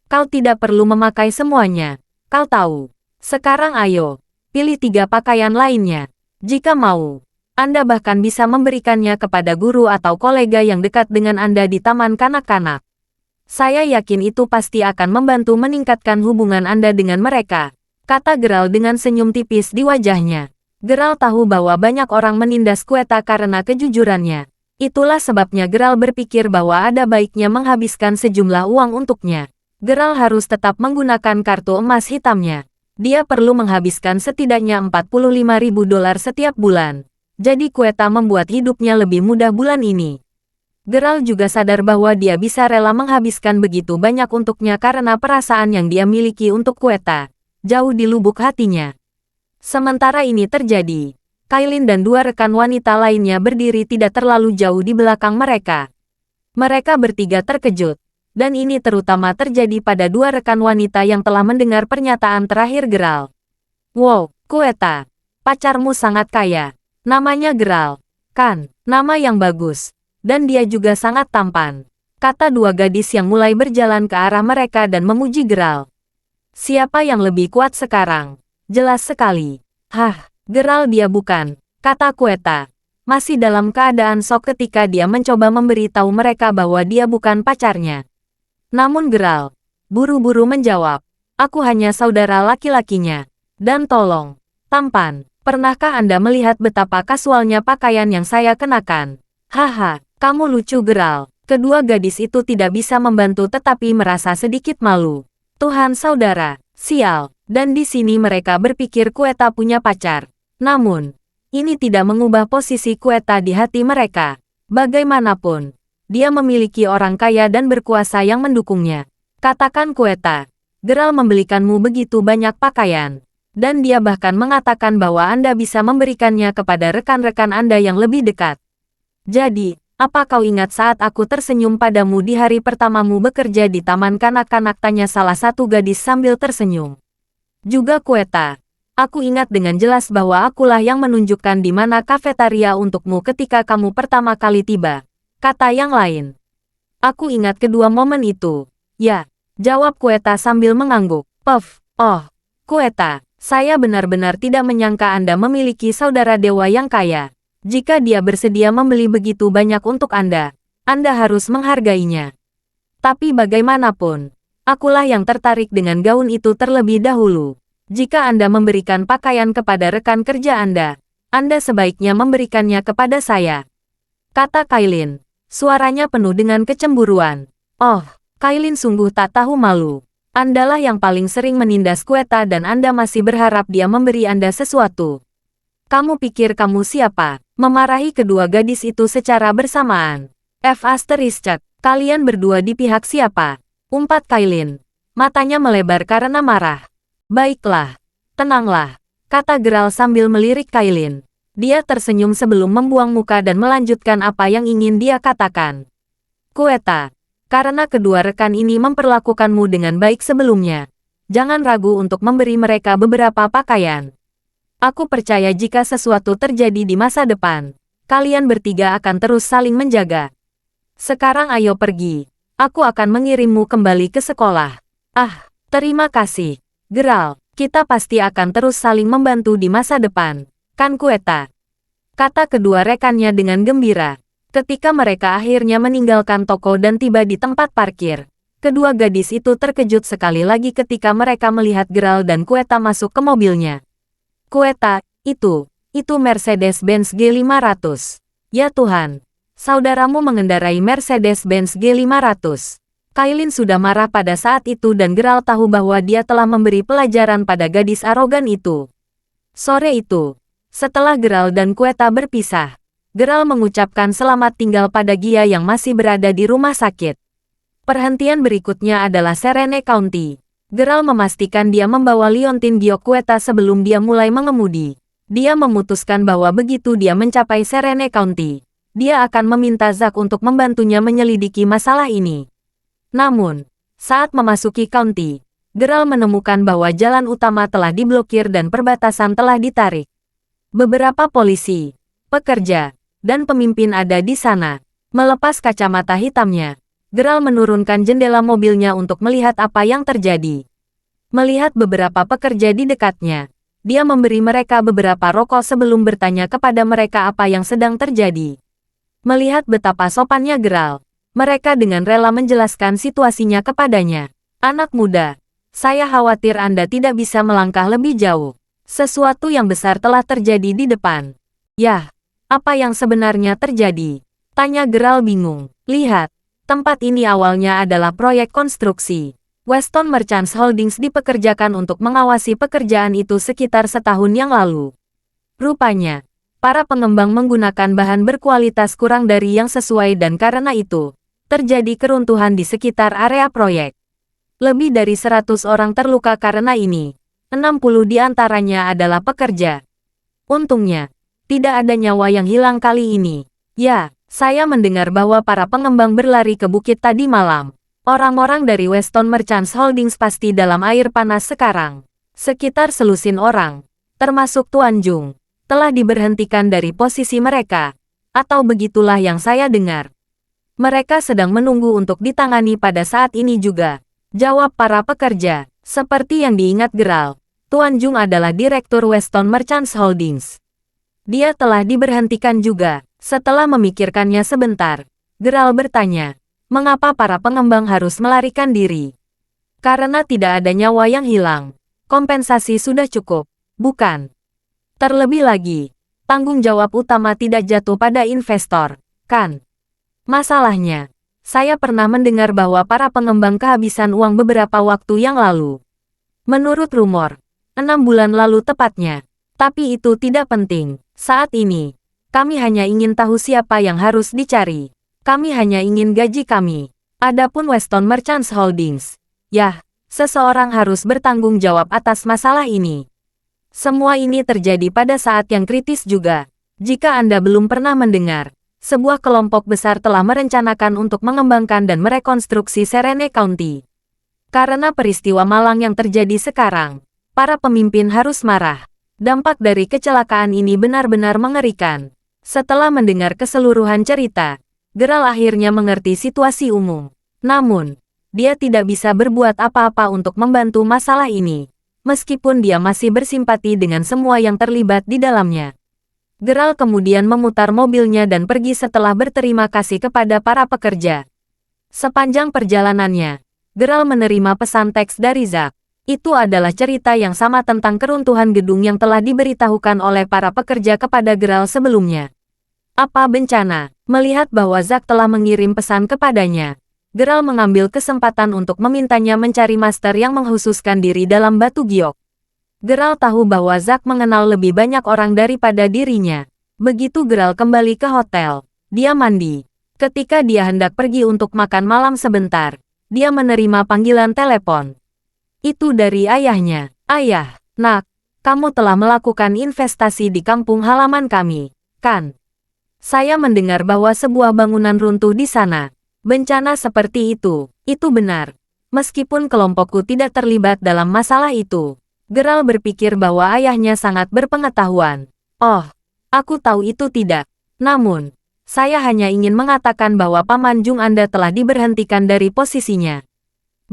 Kau tidak perlu memakai semuanya. Kau tahu. Sekarang ayo, pilih 3 pakaian lainnya. Jika mau, Anda bahkan bisa memberikannya kepada guru atau kolega yang dekat dengan Anda di taman kanak-kanak. Saya yakin itu pasti akan membantu meningkatkan hubungan Anda dengan mereka, kata Geralt dengan senyum tipis di wajahnya. Geralt tahu bahwa banyak orang menindas Quetta karena kejujurannya. Itulah sebabnya Geralt berpikir bahwa ada baiknya menghabiskan sejumlah uang untuknya. Geralt harus tetap menggunakan kartu emas hitamnya. Dia perlu menghabiskan setidaknya $45.000 setiap bulan. Jadi Quetta membuat hidupnya lebih mudah bulan ini. Geralt juga sadar bahwa dia bisa rela menghabiskan begitu banyak untuknya karena perasaan yang dia miliki untuk Quetta jauh di lubuk hatinya. Sementara ini terjadi, Kailin dan 2 rekan wanita lainnya berdiri tidak terlalu jauh di belakang mereka. Mereka bertiga terkejut, dan ini terutama terjadi pada 2 rekan wanita yang telah mendengar pernyataan terakhir Geralt. Wow, Quetta, pacarmu sangat kaya. Namanya Geralt, kan? Nama yang bagus. Dan dia juga sangat tampan, kata 2 gadis yang mulai berjalan ke arah mereka dan memuji Geralt. Siapa yang lebih kuat sekarang? Jelas sekali. Hah, Geralt dia bukan, kata Quetta. Masih dalam keadaan sok ketika dia mencoba memberitahu mereka bahwa dia bukan pacarnya. Namun Geralt buru-buru menjawab, aku hanya saudara laki-lakinya. Dan tolong, tampan, pernahkah Anda melihat betapa kasualnya pakaian yang saya kenakan? Haha, kamu lucu Geralt. Kedua gadis itu tidak bisa membantu tetapi merasa sedikit malu. Tuhan saudara, sial. Dan di sini mereka berpikir Quetta punya pacar. Namun, ini tidak mengubah posisi Quetta di hati mereka. Bagaimanapun, dia memiliki orang kaya dan berkuasa yang mendukungnya. Katakan Quetta, Geralt membelikanmu begitu banyak pakaian. Dan dia bahkan mengatakan bahwa Anda bisa memberikannya kepada rekan-rekan Anda yang lebih dekat. Jadi, Apa kau ingat saat aku tersenyum padamu di hari pertamamu bekerja di taman kanak-kanak, tanya salah satu gadis sambil tersenyum. Juga Quetta. Aku ingat dengan jelas bahwa akulah yang menunjukkan di mana kafetaria untukmu ketika kamu pertama kali tiba, kata yang lain. Aku ingat kedua momen itu. Ya, jawab Quetta sambil mengangguk. Puff, oh, Quetta, saya benar-benar tidak menyangka Anda memiliki saudara dewa yang kaya. Jika dia bersedia membeli begitu banyak untuk Anda harus menghargainya. Tapi bagaimanapun, akulah yang tertarik dengan gaun itu terlebih dahulu. Jika Anda memberikan pakaian kepada rekan kerja Anda sebaiknya memberikannya kepada saya, kata Kailin. Suaranya penuh dengan kecemburuan. Oh, Kailin sungguh tak tahu malu. Andalah yang paling sering menindas Quetta dan Anda masih berharap dia memberi Anda sesuatu. Kamu pikir kamu siapa? Memarahi kedua gadis itu secara bersamaan. Kalian berdua di pihak siapa? Umpat Kailin. Matanya melebar karena marah. Baiklah, tenanglah, kata Geralt sambil melirik Kailin. Dia tersenyum sebelum membuang muka dan melanjutkan apa yang ingin dia katakan. Quetta, karena kedua rekan ini memperlakukanmu dengan baik sebelumnya, jangan ragu untuk memberi mereka beberapa pakaian. Aku percaya jika sesuatu terjadi di masa depan, kalian bertiga akan terus saling menjaga. Sekarang ayo pergi. Aku akan mengirimmu kembali ke sekolah. Ah, terima kasih, Geralt. Kita pasti akan terus saling membantu di masa depan, kan Quetta? Kata kedua rekannya dengan gembira. Ketika mereka akhirnya meninggalkan toko dan tiba di tempat parkir, kedua gadis itu terkejut sekali lagi ketika mereka melihat Geralt dan Quetta masuk ke mobilnya. Quetta, itu Mercedes-Benz G500. Ya Tuhan, saudaramu mengendarai Mercedes-Benz G500. Kailin sudah marah pada saat itu dan Geralt tahu bahwa dia telah memberi pelajaran pada gadis arogan itu. Sore itu, setelah Geralt dan Quetta berpisah, Geralt mengucapkan selamat tinggal pada Gia yang masih berada di rumah sakit. Perhentian berikutnya adalah Serene County. Geralt memastikan dia membawa liontin giok Quetta sebelum dia mulai mengemudi. Dia memutuskan bahwa begitu dia mencapai Serene County, dia akan meminta Zack untuk membantunya menyelidiki masalah ini. Namun, saat memasuki county, Geralt menemukan bahwa jalan utama telah diblokir dan perbatasan telah ditarik. Beberapa polisi, pekerja, dan pemimpin ada di sana. Melepas kacamata hitamnya, Geralt menurunkan jendela mobilnya untuk melihat apa yang terjadi. Melihat beberapa pekerja di dekatnya, dia memberi mereka beberapa rokok sebelum bertanya kepada mereka apa yang sedang terjadi. Melihat betapa sopannya Geralt, mereka dengan rela menjelaskan situasinya kepadanya. Anak muda, saya khawatir Anda tidak bisa melangkah lebih jauh. Sesuatu yang besar telah terjadi di depan. Yah, apa yang sebenarnya terjadi? Tanya Geralt bingung. Lihat. Tempat ini awalnya adalah proyek konstruksi. Weston Merchants Holdings dipekerjakan untuk mengawasi pekerjaan itu sekitar setahun yang lalu. Rupanya, para pengembang menggunakan bahan berkualitas kurang dari yang sesuai dan karena itu, terjadi keruntuhan di sekitar area proyek. Lebih dari 100 orang terluka karena ini. 60 di antaranya adalah pekerja. Untungnya, tidak ada nyawa yang hilang kali ini. Ya. Saya mendengar bahwa para pengembang berlari ke bukit tadi malam. Orang-orang dari Weston Merchants Holdings pasti dalam air panas sekarang. Sekitar selusin orang, termasuk Tuan Jung, telah diberhentikan dari posisi mereka. Atau begitulah yang saya dengar. Mereka sedang menunggu untuk ditangani pada saat ini juga. Jawab para pekerja. Seperti yang diingat Geralt, Tuan Jung adalah Direktur Weston Merchants Holdings. Dia telah diberhentikan juga. Setelah memikirkannya sebentar, Geralt bertanya, mengapa para pengembang harus melarikan diri? Karena tidak ada nyawa yang hilang. Kompensasi sudah cukup, bukan? Terlebih lagi, tanggung jawab utama tidak jatuh pada investor, kan? Masalahnya, saya pernah mendengar bahwa para pengembang kehabisan uang beberapa waktu yang lalu. Menurut rumor, 6 bulan lalu tepatnya. Tapi itu tidak penting. Saat ini, kami hanya ingin tahu siapa yang harus dicari. Kami hanya ingin gaji kami. Adapun Weston Merchants Holdings, yah, seseorang harus bertanggung jawab atas masalah ini. Semua ini terjadi pada saat yang kritis juga. Jika Anda belum pernah mendengar, sebuah kelompok besar telah merencanakan untuk mengembangkan dan merekonstruksi Serene County. Karena peristiwa malang yang terjadi sekarang, para pemimpin harus marah. Dampak dari kecelakaan ini benar-benar mengerikan. Setelah mendengar keseluruhan cerita, Geralt akhirnya mengerti situasi umum. Namun, dia tidak bisa berbuat apa-apa untuk membantu masalah ini, meskipun dia masih bersimpati dengan semua yang terlibat di dalamnya. Geralt kemudian memutar mobilnya dan pergi setelah berterima kasih kepada para pekerja. Sepanjang perjalanannya, Geralt menerima pesan teks dari Zack. Itu adalah cerita yang sama tentang keruntuhan gedung yang telah diberitahukan oleh para pekerja kepada Geralt sebelumnya. Apa bencana? Melihat bahwa Zack telah mengirim pesan kepadanya, Geralt mengambil kesempatan untuk memintanya mencari master yang mengkhususkan diri dalam batu giok. Geralt tahu bahwa Zack mengenal lebih banyak orang daripada dirinya. Begitu Geralt kembali ke hotel, dia mandi. Ketika dia hendak pergi untuk makan malam sebentar, dia menerima panggilan telepon. Itu dari ayahnya. "Ayah, nak, kamu telah melakukan investasi di kampung halaman kami, kan? Saya mendengar bahwa sebuah bangunan runtuh di sana. Bencana seperti itu benar. Meskipun kelompokku tidak terlibat dalam masalah itu." Geralt berpikir bahwa ayahnya sangat berpengetahuan. "Oh, aku tahu itu tidak. Namun, saya hanya ingin mengatakan bahwa Paman Jung Anda telah diberhentikan dari posisinya.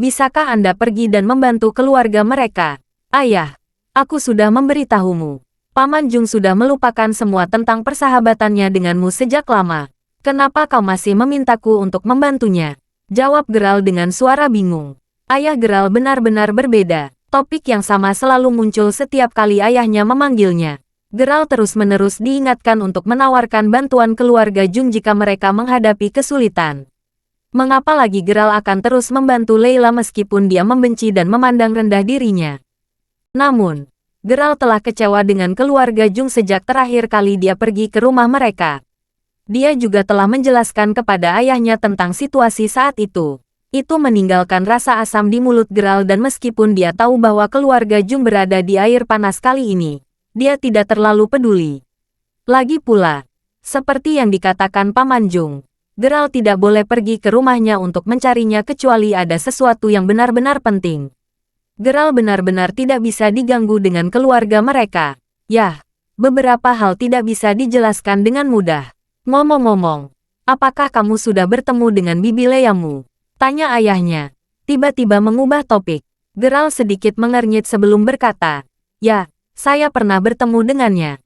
Bisakah Anda pergi dan membantu keluarga mereka?" "Ayah, aku sudah memberitahumu. Paman Jung sudah melupakan semua tentang persahabatannya denganmu sejak lama. Kenapa kau masih memintaku untuk membantunya?" Jawab Geralt dengan suara bingung. Ayah Geralt benar-benar berbeda. Topik yang sama selalu muncul setiap kali ayahnya memanggilnya. Geralt terus-menerus diingatkan untuk menawarkan bantuan keluarga Jung jika mereka menghadapi kesulitan. Mengapa lagi Geralt akan terus membantu Layla meskipun dia membenci dan memandang rendah dirinya? Namun, Geralt telah kecewa dengan keluarga Jung sejak terakhir kali dia pergi ke rumah mereka. Dia juga telah menjelaskan kepada ayahnya tentang situasi saat itu. Itu meninggalkan rasa asam di mulut Geralt dan meskipun dia tahu bahwa keluarga Jung berada di air panas kali ini, dia tidak terlalu peduli. Lagi pula, seperti yang dikatakan Paman Jung, Geralt tidak boleh pergi ke rumahnya untuk mencarinya kecuali ada sesuatu yang benar-benar penting. Geralt benar-benar tidak bisa diganggu dengan keluarga mereka. Yah, beberapa hal tidak bisa dijelaskan dengan mudah. "Ngomong-ngomong, apakah kamu sudah bertemu dengan Bibi Leamu?" tanya ayahnya. Tiba-tiba mengubah topik. Geralt sedikit mengernyit sebelum berkata, "Ya, saya pernah bertemu dengannya."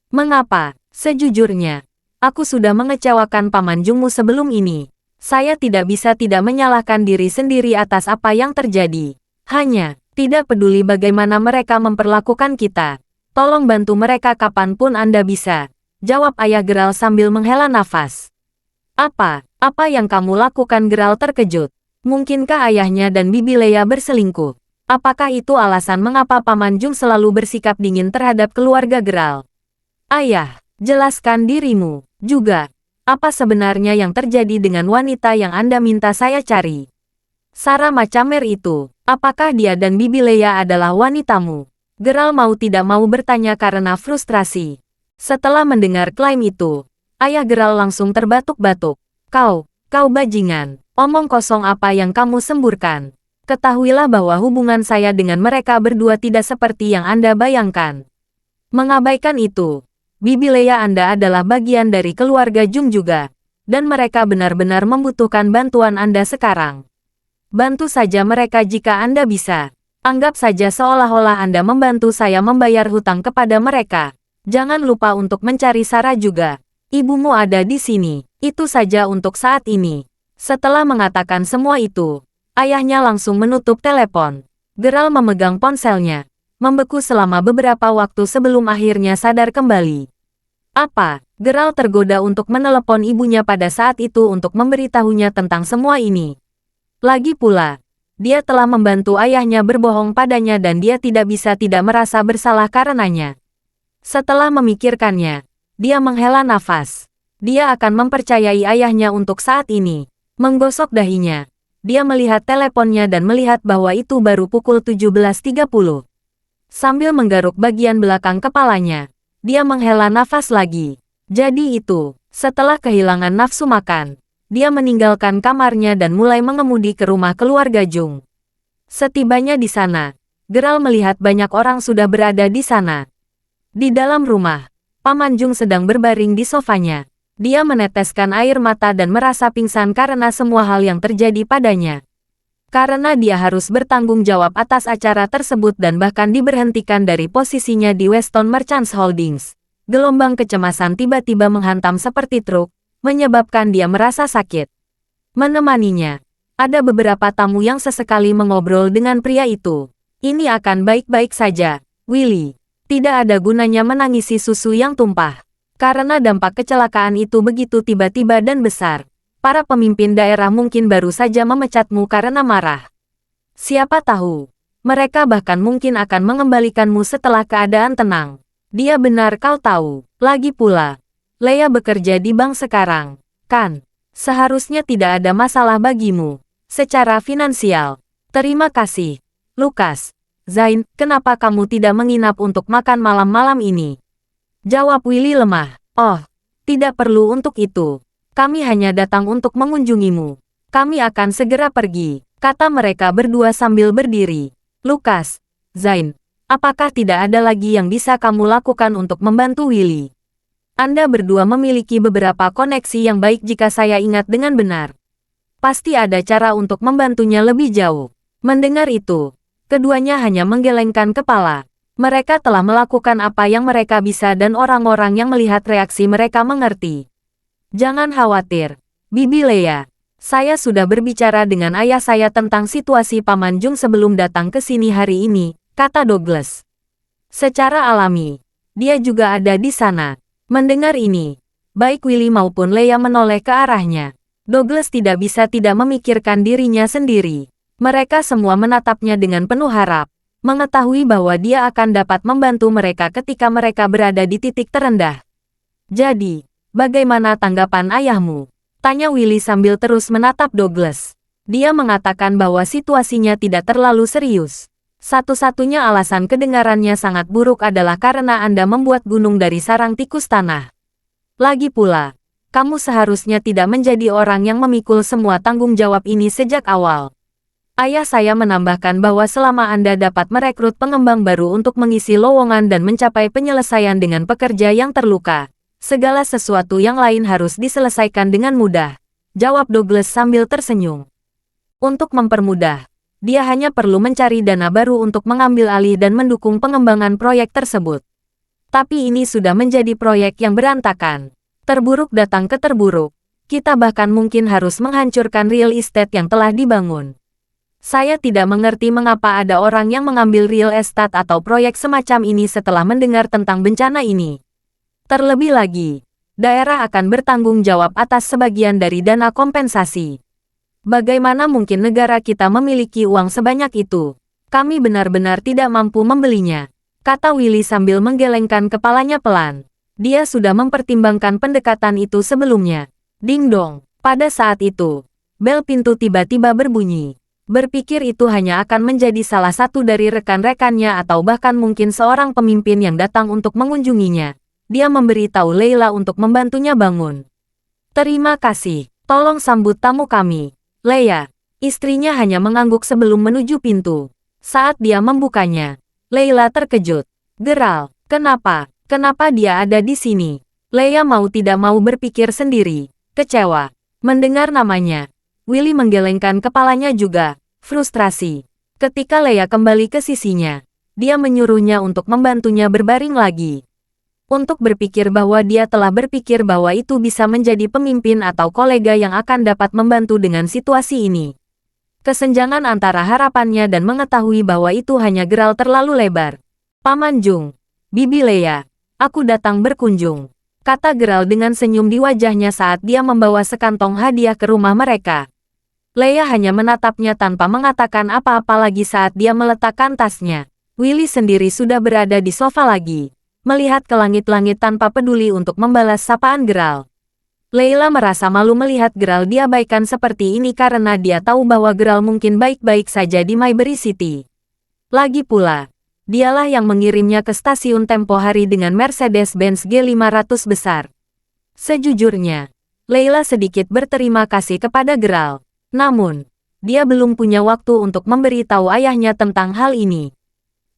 "Mengapa?" "Sejujurnya, aku sudah mengecewakan Paman Jungmu sebelum ini. Saya tidak bisa tidak menyalahkan diri sendiri atas apa yang terjadi. Hanya, tidak peduli bagaimana mereka memperlakukan kita. Tolong bantu mereka kapanpun Anda bisa," jawab ayah Geralt sambil menghela nafas. Apa yang kamu lakukan?" Geralt terkejut. Mungkinkah ayahnya dan Bibi Leia berselingkuh? Apakah itu alasan mengapa Paman Jung selalu bersikap dingin terhadap keluarga Geralt? "Ayah, jelaskan dirimu juga. Apa sebenarnya yang terjadi dengan wanita yang Anda minta saya cari? Sarah Macamer itu, apakah dia dan Bibi Leia adalah wanitamu?" Geralt mau tidak mau bertanya karena frustrasi. Setelah mendengar klaim itu, ayah Geralt langsung terbatuk-batuk. Kau bajingan, omong kosong apa yang kamu semburkan. Ketahuilah bahwa hubungan saya dengan mereka berdua tidak seperti yang Anda bayangkan. Mengabaikan itu, Bibi Leia Anda adalah bagian dari keluarga Jung juga, dan mereka benar-benar membutuhkan bantuan Anda sekarang. Bantu saja mereka jika Anda bisa. Anggap saja seolah-olah Anda membantu saya membayar hutang kepada mereka. Jangan lupa untuk mencari Sarah juga. Ibumu ada di sini. Itu saja untuk saat ini." Setelah mengatakan semua itu, ayahnya langsung menutup telepon. Geralt memegang ponselnya, membeku selama beberapa waktu sebelum akhirnya sadar kembali. Geralt tergoda untuk menelepon ibunya pada saat itu untuk memberitahunya tentang semua ini. Lagi pula, dia telah membantu ayahnya berbohong padanya dan dia tidak bisa tidak merasa bersalah karenanya. Setelah memikirkannya, dia menghela nafas. Dia akan mempercayai ayahnya untuk saat ini. Menggosok dahinya, dia melihat teleponnya dan melihat bahwa itu baru pukul 17.30. Sambil menggaruk bagian belakang kepalanya, dia menghela nafas lagi. Jadi itu, Setelah kehilangan nafsu makan, dia meninggalkan kamarnya dan mulai mengemudi ke rumah keluarga Jung. Setibanya di sana, Geralt melihat banyak orang sudah berada di sana. Di dalam rumah, Paman Jung sedang berbaring di sofanya. Dia meneteskan air mata dan merasa pingsan karena semua hal yang terjadi padanya. Karena dia harus bertanggung jawab atas acara tersebut dan bahkan diberhentikan dari posisinya di Weston Merchants Holdings. Gelombang kecemasan tiba-tiba menghantam seperti truk, menyebabkan dia merasa sakit. Menemaninya, ada beberapa tamu yang sesekali mengobrol dengan pria itu. Ini akan baik-baik saja, Willy. Tidak ada gunanya menangisi susu yang tumpah. Karena dampak kecelakaan itu begitu tiba-tiba dan besar. Para pemimpin daerah mungkin baru saja memecatmu karena marah. Siapa tahu, mereka bahkan mungkin akan mengembalikanmu setelah keadaan tenang. Dia benar kau tahu. Lagi pula, Leia bekerja di bank sekarang, kan? Seharusnya tidak ada masalah bagimu, secara finansial. Terima kasih, Lukas. Zain, kenapa kamu tidak menginap untuk makan malam-malam ini? Jawab Willy lemah. Oh, tidak perlu untuk itu. Kami hanya datang untuk mengunjungimu. Kami akan segera pergi, kata mereka berdua sambil berdiri. Lukas, Zain, apakah tidak ada lagi yang bisa kamu lakukan untuk membantu Willy? Anda berdua memiliki beberapa koneksi yang baik jika saya ingat dengan benar. Pasti ada cara untuk membantunya lebih jauh. Mendengar itu, keduanya hanya menggelengkan kepala. Mereka telah melakukan apa yang mereka bisa dan orang-orang yang melihat reaksi mereka mengerti. Jangan khawatir, Bibi Leia. Saya sudah berbicara dengan ayah saya tentang situasi Paman Jung sebelum datang ke sini hari ini, kata Douglas. Secara alami, dia juga ada di sana. Mendengar ini, baik Willy maupun Leia menoleh ke arahnya. Douglas tidak bisa tidak memikirkan dirinya sendiri. Mereka semua menatapnya dengan penuh harap, mengetahui bahwa dia akan dapat membantu mereka ketika mereka berada di titik terendah. Jadi, bagaimana tanggapan ayahmu? Tanya Willy sambil terus menatap Douglas. Dia mengatakan bahwa situasinya tidak terlalu serius. Satu-satunya alasan kedengarannya sangat buruk adalah karena Anda membuat gunung dari sarang tikus tanah. Lagi pula, kamu seharusnya tidak menjadi orang yang memikul semua tanggung jawab ini sejak awal. Ayah saya menambahkan bahwa selama Anda dapat merekrut pengembang baru untuk mengisi lowongan dan mencapai penyelesaian dengan pekerja yang terluka, segala sesuatu yang lain harus diselesaikan dengan mudah, jawab Douglas sambil tersenyum. Untuk mempermudah, dia hanya perlu mencari dana baru untuk mengambil alih dan mendukung pengembangan proyek tersebut. Tapi ini sudah menjadi proyek yang berantakan. Terburuk datang ke terburuk. Kita bahkan mungkin harus menghancurkan real estate yang telah dibangun. Saya tidak mengerti mengapa ada orang yang mengambil real estate atau proyek semacam ini setelah mendengar tentang bencana ini. Terlebih lagi, daerah akan bertanggung jawab atas sebagian dari dana kompensasi. Bagaimana mungkin negara kita memiliki uang sebanyak itu? Kami benar-benar tidak mampu membelinya, kata Willy sambil menggelengkan kepalanya pelan. Dia sudah mempertimbangkan pendekatan itu sebelumnya. Ding dong, pada saat itu, bel pintu tiba-tiba berbunyi. Berpikir itu hanya akan menjadi salah satu dari rekan-rekannya atau bahkan mungkin seorang pemimpin yang datang untuk mengunjunginya. Dia memberitahu Leila untuk membantunya bangun. Terima kasih, tolong sambut tamu kami. Leia, istrinya hanya mengangguk sebelum menuju pintu. Saat dia membukanya, Leila terkejut. Geralt, kenapa? Kenapa dia ada di sini? Leia mau tidak mau berpikir sendiri. Kecewa. Mendengar namanya, Willy menggelengkan kepalanya juga. Frustrasi. Ketika Leia kembali ke sisinya, dia menyuruhnya untuk membantunya berbaring lagi. Untuk berpikir bahwa dia telah berpikir bahwa itu bisa menjadi pemimpin atau kolega yang akan dapat membantu dengan situasi ini. Kesenjangan antara harapannya dan mengetahui bahwa itu hanya Geralt terlalu lebar. Paman Jung, Bibi Leia, aku datang berkunjung, kata Geralt dengan senyum di wajahnya saat dia membawa sekantong hadiah ke rumah mereka. Leia hanya menatapnya tanpa mengatakan apa-apa lagi saat dia meletakkan tasnya. Willy sendiri sudah berada di sofa lagi, melihat ke langit-langit tanpa peduli untuk membalas sapaan Geralt. Leila merasa malu melihat Geralt diabaikan seperti ini karena dia tahu bahwa Geralt mungkin baik-baik saja di Maybury City. Lagi pula, dialah yang mengirimnya ke stasiun tempo hari dengan Mercedes-Benz G500 besar. Sejujurnya, Leila sedikit berterima kasih kepada Geralt. Namun, dia belum punya waktu untuk memberitahu ayahnya tentang hal ini.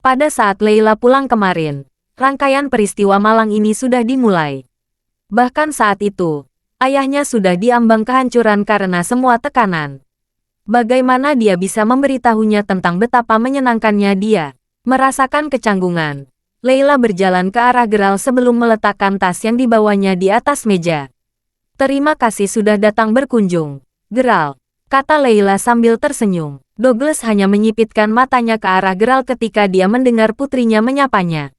Pada saat Leila pulang kemarin, rangkaian peristiwa malang ini sudah dimulai. Bahkan saat itu, ayahnya sudah diambang kehancuran karena semua tekanan. Bagaimana dia bisa memberitahunya tentang betapa menyenangkannya dia merasakan kecanggungan. Leila berjalan ke arah Geralt sebelum meletakkan tas yang dibawanya di atas meja. Terima kasih sudah datang berkunjung, Geralt, kata Leila sambil tersenyum. Douglas hanya menyipitkan matanya ke arah Geralt ketika dia mendengar putrinya menyapanya.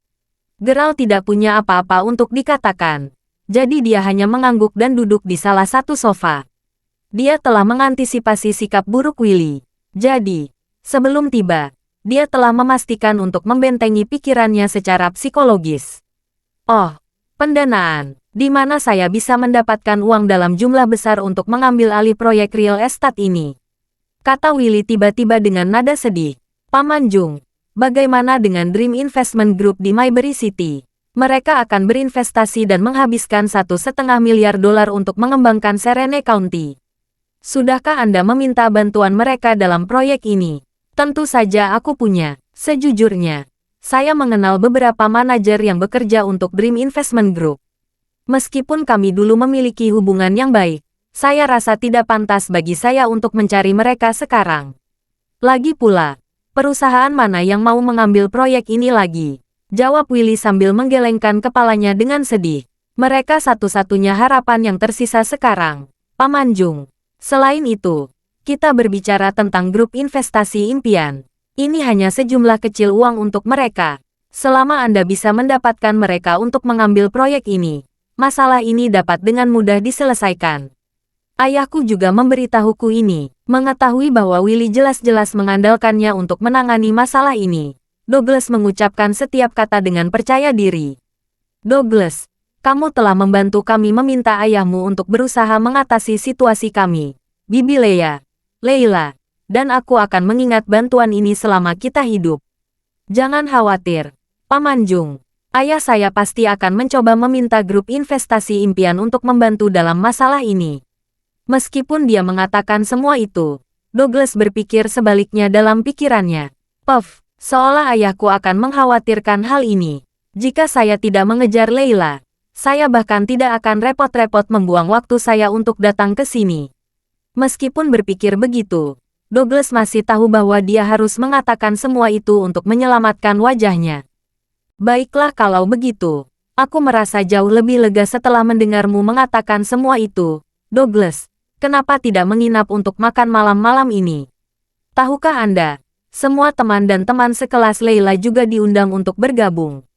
Geralt tidak punya apa-apa untuk dikatakan. Jadi dia hanya mengangguk dan duduk di salah satu sofa. Dia telah mengantisipasi sikap buruk Willy. Jadi, sebelum tiba, dia telah memastikan untuk membentengi pikirannya secara psikologis. Oh, pendanaan. Di mana saya bisa mendapatkan uang dalam jumlah besar untuk mengambil alih proyek real estate ini? Kata Willy tiba-tiba dengan nada sedih. Paman Jung, bagaimana dengan Dream Investment Group di Maybury City? Mereka akan berinvestasi dan menghabiskan $1,5 miliar untuk mengembangkan Serene County. Sudahkah Anda meminta bantuan mereka dalam proyek ini? Tentu saja aku punya. Sejujurnya, saya mengenal beberapa manajer yang bekerja untuk Dream Investment Group. Meskipun kami dulu memiliki hubungan yang baik, saya rasa tidak pantas bagi saya untuk mencari mereka sekarang. Lagi pula, perusahaan mana yang mau mengambil proyek ini lagi? Jawab Willy sambil menggelengkan kepalanya dengan sedih. Mereka satu-satunya harapan yang tersisa sekarang, Paman Jung. Selain itu, kita berbicara tentang grup investasi impian. Ini hanya sejumlah kecil uang untuk mereka. Selama Anda bisa mendapatkan mereka untuk mengambil proyek ini, masalah ini dapat dengan mudah diselesaikan. Ayahku juga memberitahuku ini. Mengetahui bahwa Willy jelas-jelas mengandalkannya untuk menangani masalah ini, Douglas mengucapkan setiap kata dengan percaya diri. Douglas, kamu telah membantu kami meminta ayahmu untuk berusaha mengatasi situasi kami. Bibi Leila, dan aku akan mengingat bantuan ini selama kita hidup. Jangan khawatir, Paman Jung. Ayah saya pasti akan mencoba meminta grup investasi impian untuk membantu dalam masalah ini. Meskipun dia mengatakan semua itu, Douglas berpikir sebaliknya dalam pikirannya. Puff, seolah ayahku akan mengkhawatirkan hal ini. Jika saya tidak mengejar Leila, saya bahkan tidak akan repot-repot membuang waktu saya untuk datang ke sini. Meskipun berpikir begitu, Douglas masih tahu bahwa dia harus mengatakan semua itu untuk menyelamatkan wajahnya. Baiklah kalau begitu, aku merasa jauh lebih lega setelah mendengarmu mengatakan semua itu, Douglas. Kenapa tidak menginap untuk makan malam-malam ini? Tahukah Anda, semua teman dan teman sekelas Leila juga diundang untuk bergabung.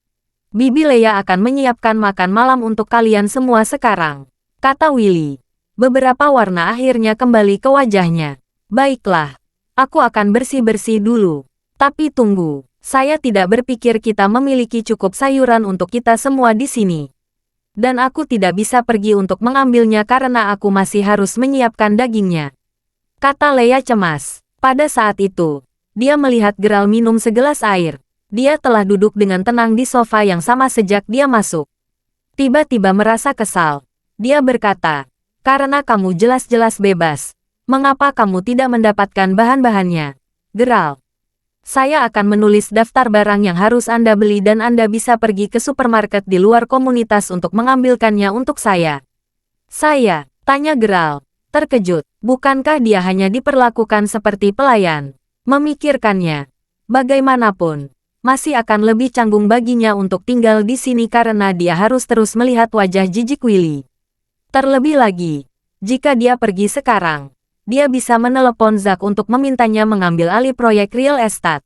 Bibi Leia akan menyiapkan makan malam untuk kalian semua sekarang, kata Willy. Beberapa warna akhirnya kembali ke wajahnya. Baiklah, aku akan bersih-bersih dulu. Tapi tunggu, saya tidak berpikir kita memiliki cukup sayuran untuk kita semua di sini. Dan aku tidak bisa pergi untuk mengambilnya karena aku masih harus menyiapkan dagingnya, kata Leia cemas. Pada saat itu, dia melihat Geralt minum segelas air. Dia telah duduk dengan tenang di sofa yang sama sejak dia masuk. Tiba-tiba merasa kesal. Dia berkata, karena kamu jelas-jelas bebas, mengapa kamu tidak mendapatkan bahan-bahannya? Geralt, saya akan menulis daftar barang yang harus Anda beli dan Anda bisa pergi ke supermarket di luar komunitas untuk mengambilkannya untuk saya. Saya, tanya Geralt, terkejut. Bukankah dia hanya diperlakukan seperti pelayan? Memikirkannya, bagaimanapun, masih akan lebih canggung baginya untuk tinggal di sini karena dia harus terus melihat wajah jijik Willy. Terlebih lagi, jika dia pergi sekarang, dia bisa menelepon Zack untuk memintanya mengambil alih proyek real estate.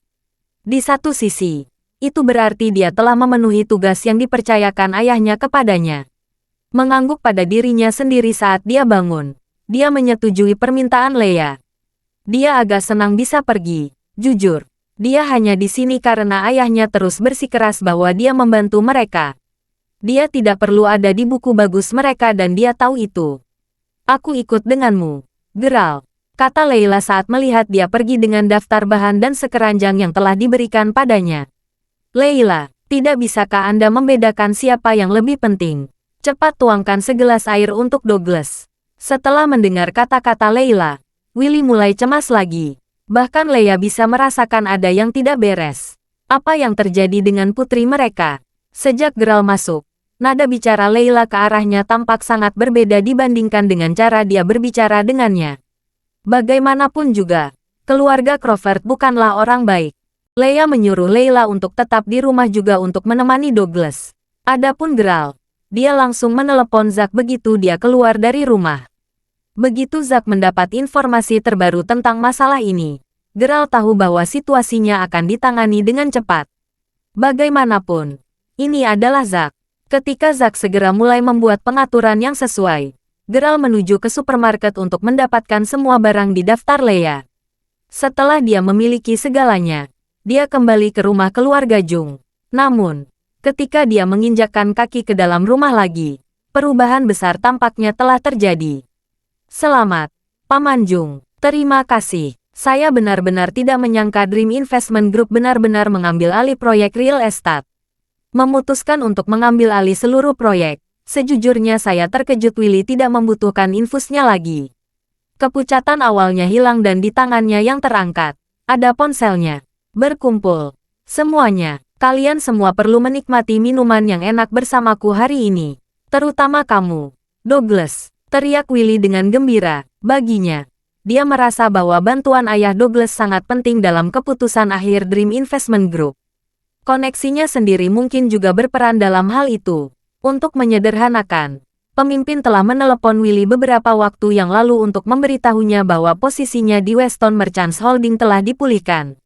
Di satu sisi, itu berarti dia telah memenuhi tugas yang dipercayakan ayahnya kepadanya. Mengangguk pada dirinya sendiri saat dia bangun, dia menyetujui permintaan Leia. Dia agak senang bisa pergi. Jujur, dia hanya di sini karena ayahnya terus bersikeras bahwa dia membantu mereka. Dia tidak perlu ada di buku bagus mereka dan dia tahu itu. Aku ikut denganmu, Geralt, kata Leila saat melihat dia pergi dengan daftar bahan dan sekeranjang yang telah diberikan padanya. Leila, tidak bisakah Anda membedakan siapa yang lebih penting? Cepat tuangkan segelas air untuk Douglas. Setelah mendengar kata-kata Layla, Willy mulai cemas lagi. Bahkan Leia bisa merasakan ada yang tidak beres. Apa yang terjadi dengan putri mereka? Sejak Geralt masuk, nada bicara Layla ke arahnya tampak sangat berbeda dibandingkan dengan cara dia berbicara dengannya. Bagaimanapun juga, keluarga Crawford bukanlah orang baik. Leia menyuruh Layla untuk tetap di rumah juga untuk menemani Douglas. Adapun Geralt, dia langsung menelepon Zack begitu dia keluar dari rumah. Begitu Zack mendapat informasi terbaru tentang masalah ini, Geralt tahu bahwa situasinya akan ditangani dengan cepat. Bagaimanapun, ini adalah Zack. Ketika Zack segera mulai membuat pengaturan yang sesuai, Geralt menuju ke supermarket untuk mendapatkan semua barang di daftar Leia. Setelah dia memiliki segalanya, dia kembali ke rumah keluarga Jung. Namun, ketika dia menginjakkan kaki ke dalam rumah lagi, perubahan besar tampaknya telah terjadi. Selamat, Paman Jung. Terima kasih. Saya benar-benar tidak menyangka Dream Investment Group benar-benar mengambil alih proyek real estate. Memutuskan untuk mengambil alih seluruh proyek. Sejujurnya saya terkejut Willy tidak membutuhkan infusnya lagi. Kepucatan awalnya hilang dan di tangannya yang terangkat, ada ponselnya. Berkumpul. Semuanya. Kalian semua perlu menikmati minuman yang enak bersamaku hari ini. Terutama kamu, Douglas, teriak Willy dengan gembira. Baginya, dia merasa bahwa bantuan ayah Douglas sangat penting dalam keputusan akhir Dream Investment Group. Koneksinya sendiri mungkin juga berperan dalam hal itu. Untuk menyederhanakan, pemimpin telah menelepon Willy beberapa waktu yang lalu untuk memberitahunya bahwa posisinya di Weston Merchants Holding telah dipulihkan.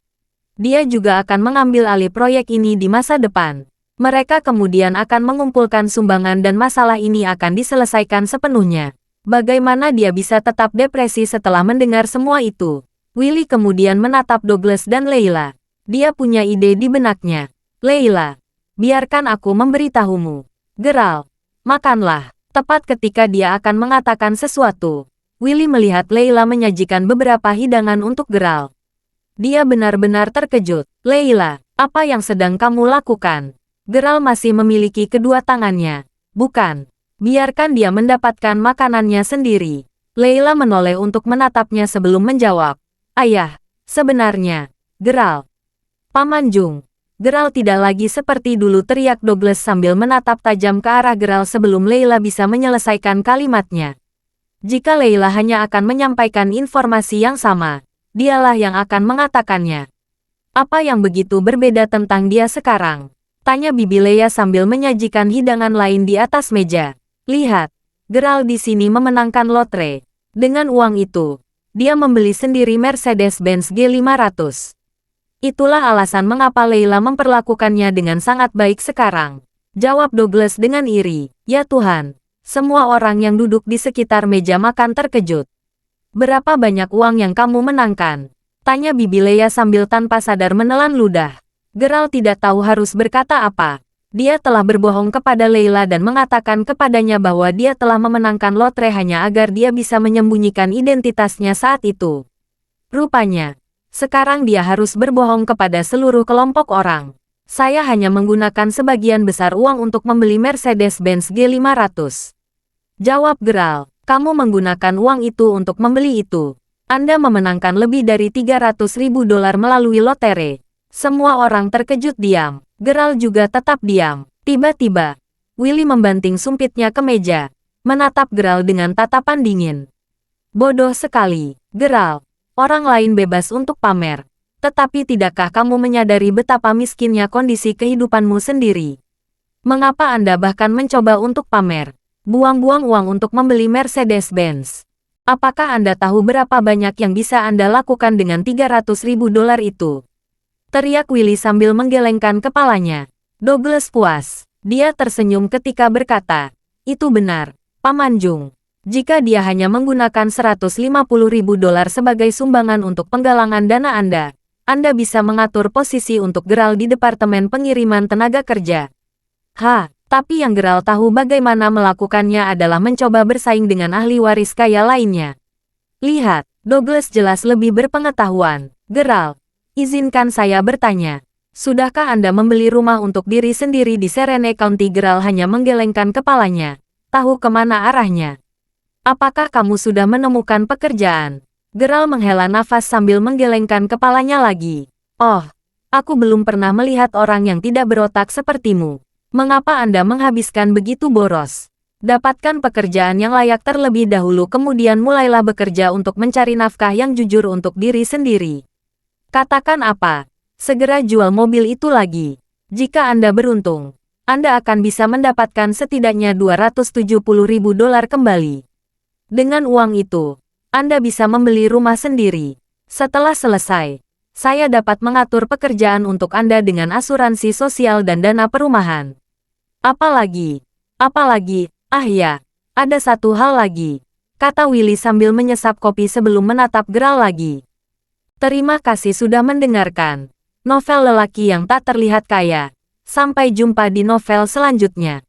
Dia juga akan mengambil alih proyek ini di masa depan. Mereka kemudian akan mengumpulkan sumbangan dan masalah ini akan diselesaikan sepenuhnya. Bagaimana dia bisa tetap depresi setelah mendengar semua itu? Willy kemudian menatap Douglas dan Layla. Dia punya ide di benaknya. Layla, biarkan aku memberitahumu. Geralt, makanlah. Tepat ketika dia akan mengatakan sesuatu, Willy melihat Layla menyajikan beberapa hidangan untuk Geralt. Dia benar-benar terkejut. Layla, apa yang sedang kamu lakukan? Geralt masih memiliki kedua tangannya. Bukan. Biarkan dia mendapatkan makanannya sendiri. Layla menoleh untuk menatapnya sebelum menjawab. Ayah, sebenarnya, Geralt. Paman Jung. Geralt tidak lagi seperti dulu, teriak Douglas sambil menatap tajam ke arah Geralt sebelum Layla bisa menyelesaikan kalimatnya. Jika Layla hanya akan menyampaikan informasi yang sama, dialah yang akan mengatakannya. Apa yang begitu berbeda tentang dia sekarang? Tanya bibi Leia sambil menyajikan hidangan lain di atas meja. Lihat, Geralt di sini memenangkan lotre. Dengan uang itu, dia membeli sendiri Mercedes-Benz G500. Itulah alasan mengapa Layla memperlakukannya dengan sangat baik sekarang. Jawab Douglas dengan iri. Ya Tuhan, semua orang yang duduk di sekitar meja makan terkejut. Berapa banyak uang yang kamu menangkan? Tanya bibi Leia sambil tanpa sadar menelan ludah. Geralt tidak tahu harus berkata apa. Dia telah berbohong kepada Layla dan mengatakan kepadanya bahwa dia telah memenangkan lotre hanya agar dia bisa menyembunyikan identitasnya saat itu. Rupanya, sekarang dia harus berbohong kepada seluruh kelompok orang. Saya hanya menggunakan sebagian besar uang untuk membeli Mercedes-Benz G500. Jawab Geralt. Kamu menggunakan uang itu untuk membeli itu. Anda memenangkan lebih dari $300.000 melalui lotre. Semua orang terkejut diam. Geralt juga tetap diam. Tiba-tiba, Willy membanting sumpitnya ke meja, menatap Geralt dengan tatapan dingin. Bodoh sekali, Geralt. Orang lain bebas untuk pamer. Tetapi tidakkah kamu menyadari betapa miskinnya kondisi kehidupanmu sendiri? Mengapa Anda bahkan mencoba untuk pamer? Buang-buang uang untuk membeli Mercedes-Benz. Apakah Anda tahu berapa banyak yang bisa Anda lakukan dengan $300.000 itu? Teriak Willy sambil menggelengkan kepalanya. Douglas puas. Dia tersenyum ketika berkata, itu benar, Paman Jung. Jika dia hanya menggunakan $150.000 sebagai sumbangan untuk penggalangan dana Anda bisa mengatur posisi untuk Geralt di Departemen Pengiriman Tenaga Kerja. Tapi yang Geralt tahu bagaimana melakukannya adalah mencoba bersaing dengan ahli waris kaya lainnya. Lihat, Douglas jelas lebih berpengetahuan. Geralt, izinkan saya bertanya. Sudahkah Anda membeli rumah untuk diri sendiri di Serene County? Geralt hanya menggelengkan kepalanya. tahu kemana arahnya. Apakah kamu sudah menemukan pekerjaan? Geralt menghela nafas sambil menggelengkan kepalanya lagi. Oh, aku belum pernah melihat orang yang tidak berotak sepertimu. Mengapa Anda menghabiskan begitu boros? Dapatkan pekerjaan yang layak terlebih dahulu kemudian mulailah bekerja untuk mencari nafkah yang jujur untuk diri sendiri. Katakan apa? Segera jual mobil itu lagi. Jika Anda beruntung, Anda akan bisa mendapatkan setidaknya $270.000 kembali. Dengan uang itu, Anda bisa membeli rumah sendiri. Setelah selesai, saya dapat mengatur pekerjaan untuk Anda dengan asuransi sosial dan dana perumahan. Apalagi, ah ya, ada satu hal lagi, kata Willy sambil menyesap kopi sebelum menatap Geralt lagi. Terima kasih sudah mendengarkan novel lelaki yang tak terlihat kaya. Sampai jumpa di novel selanjutnya.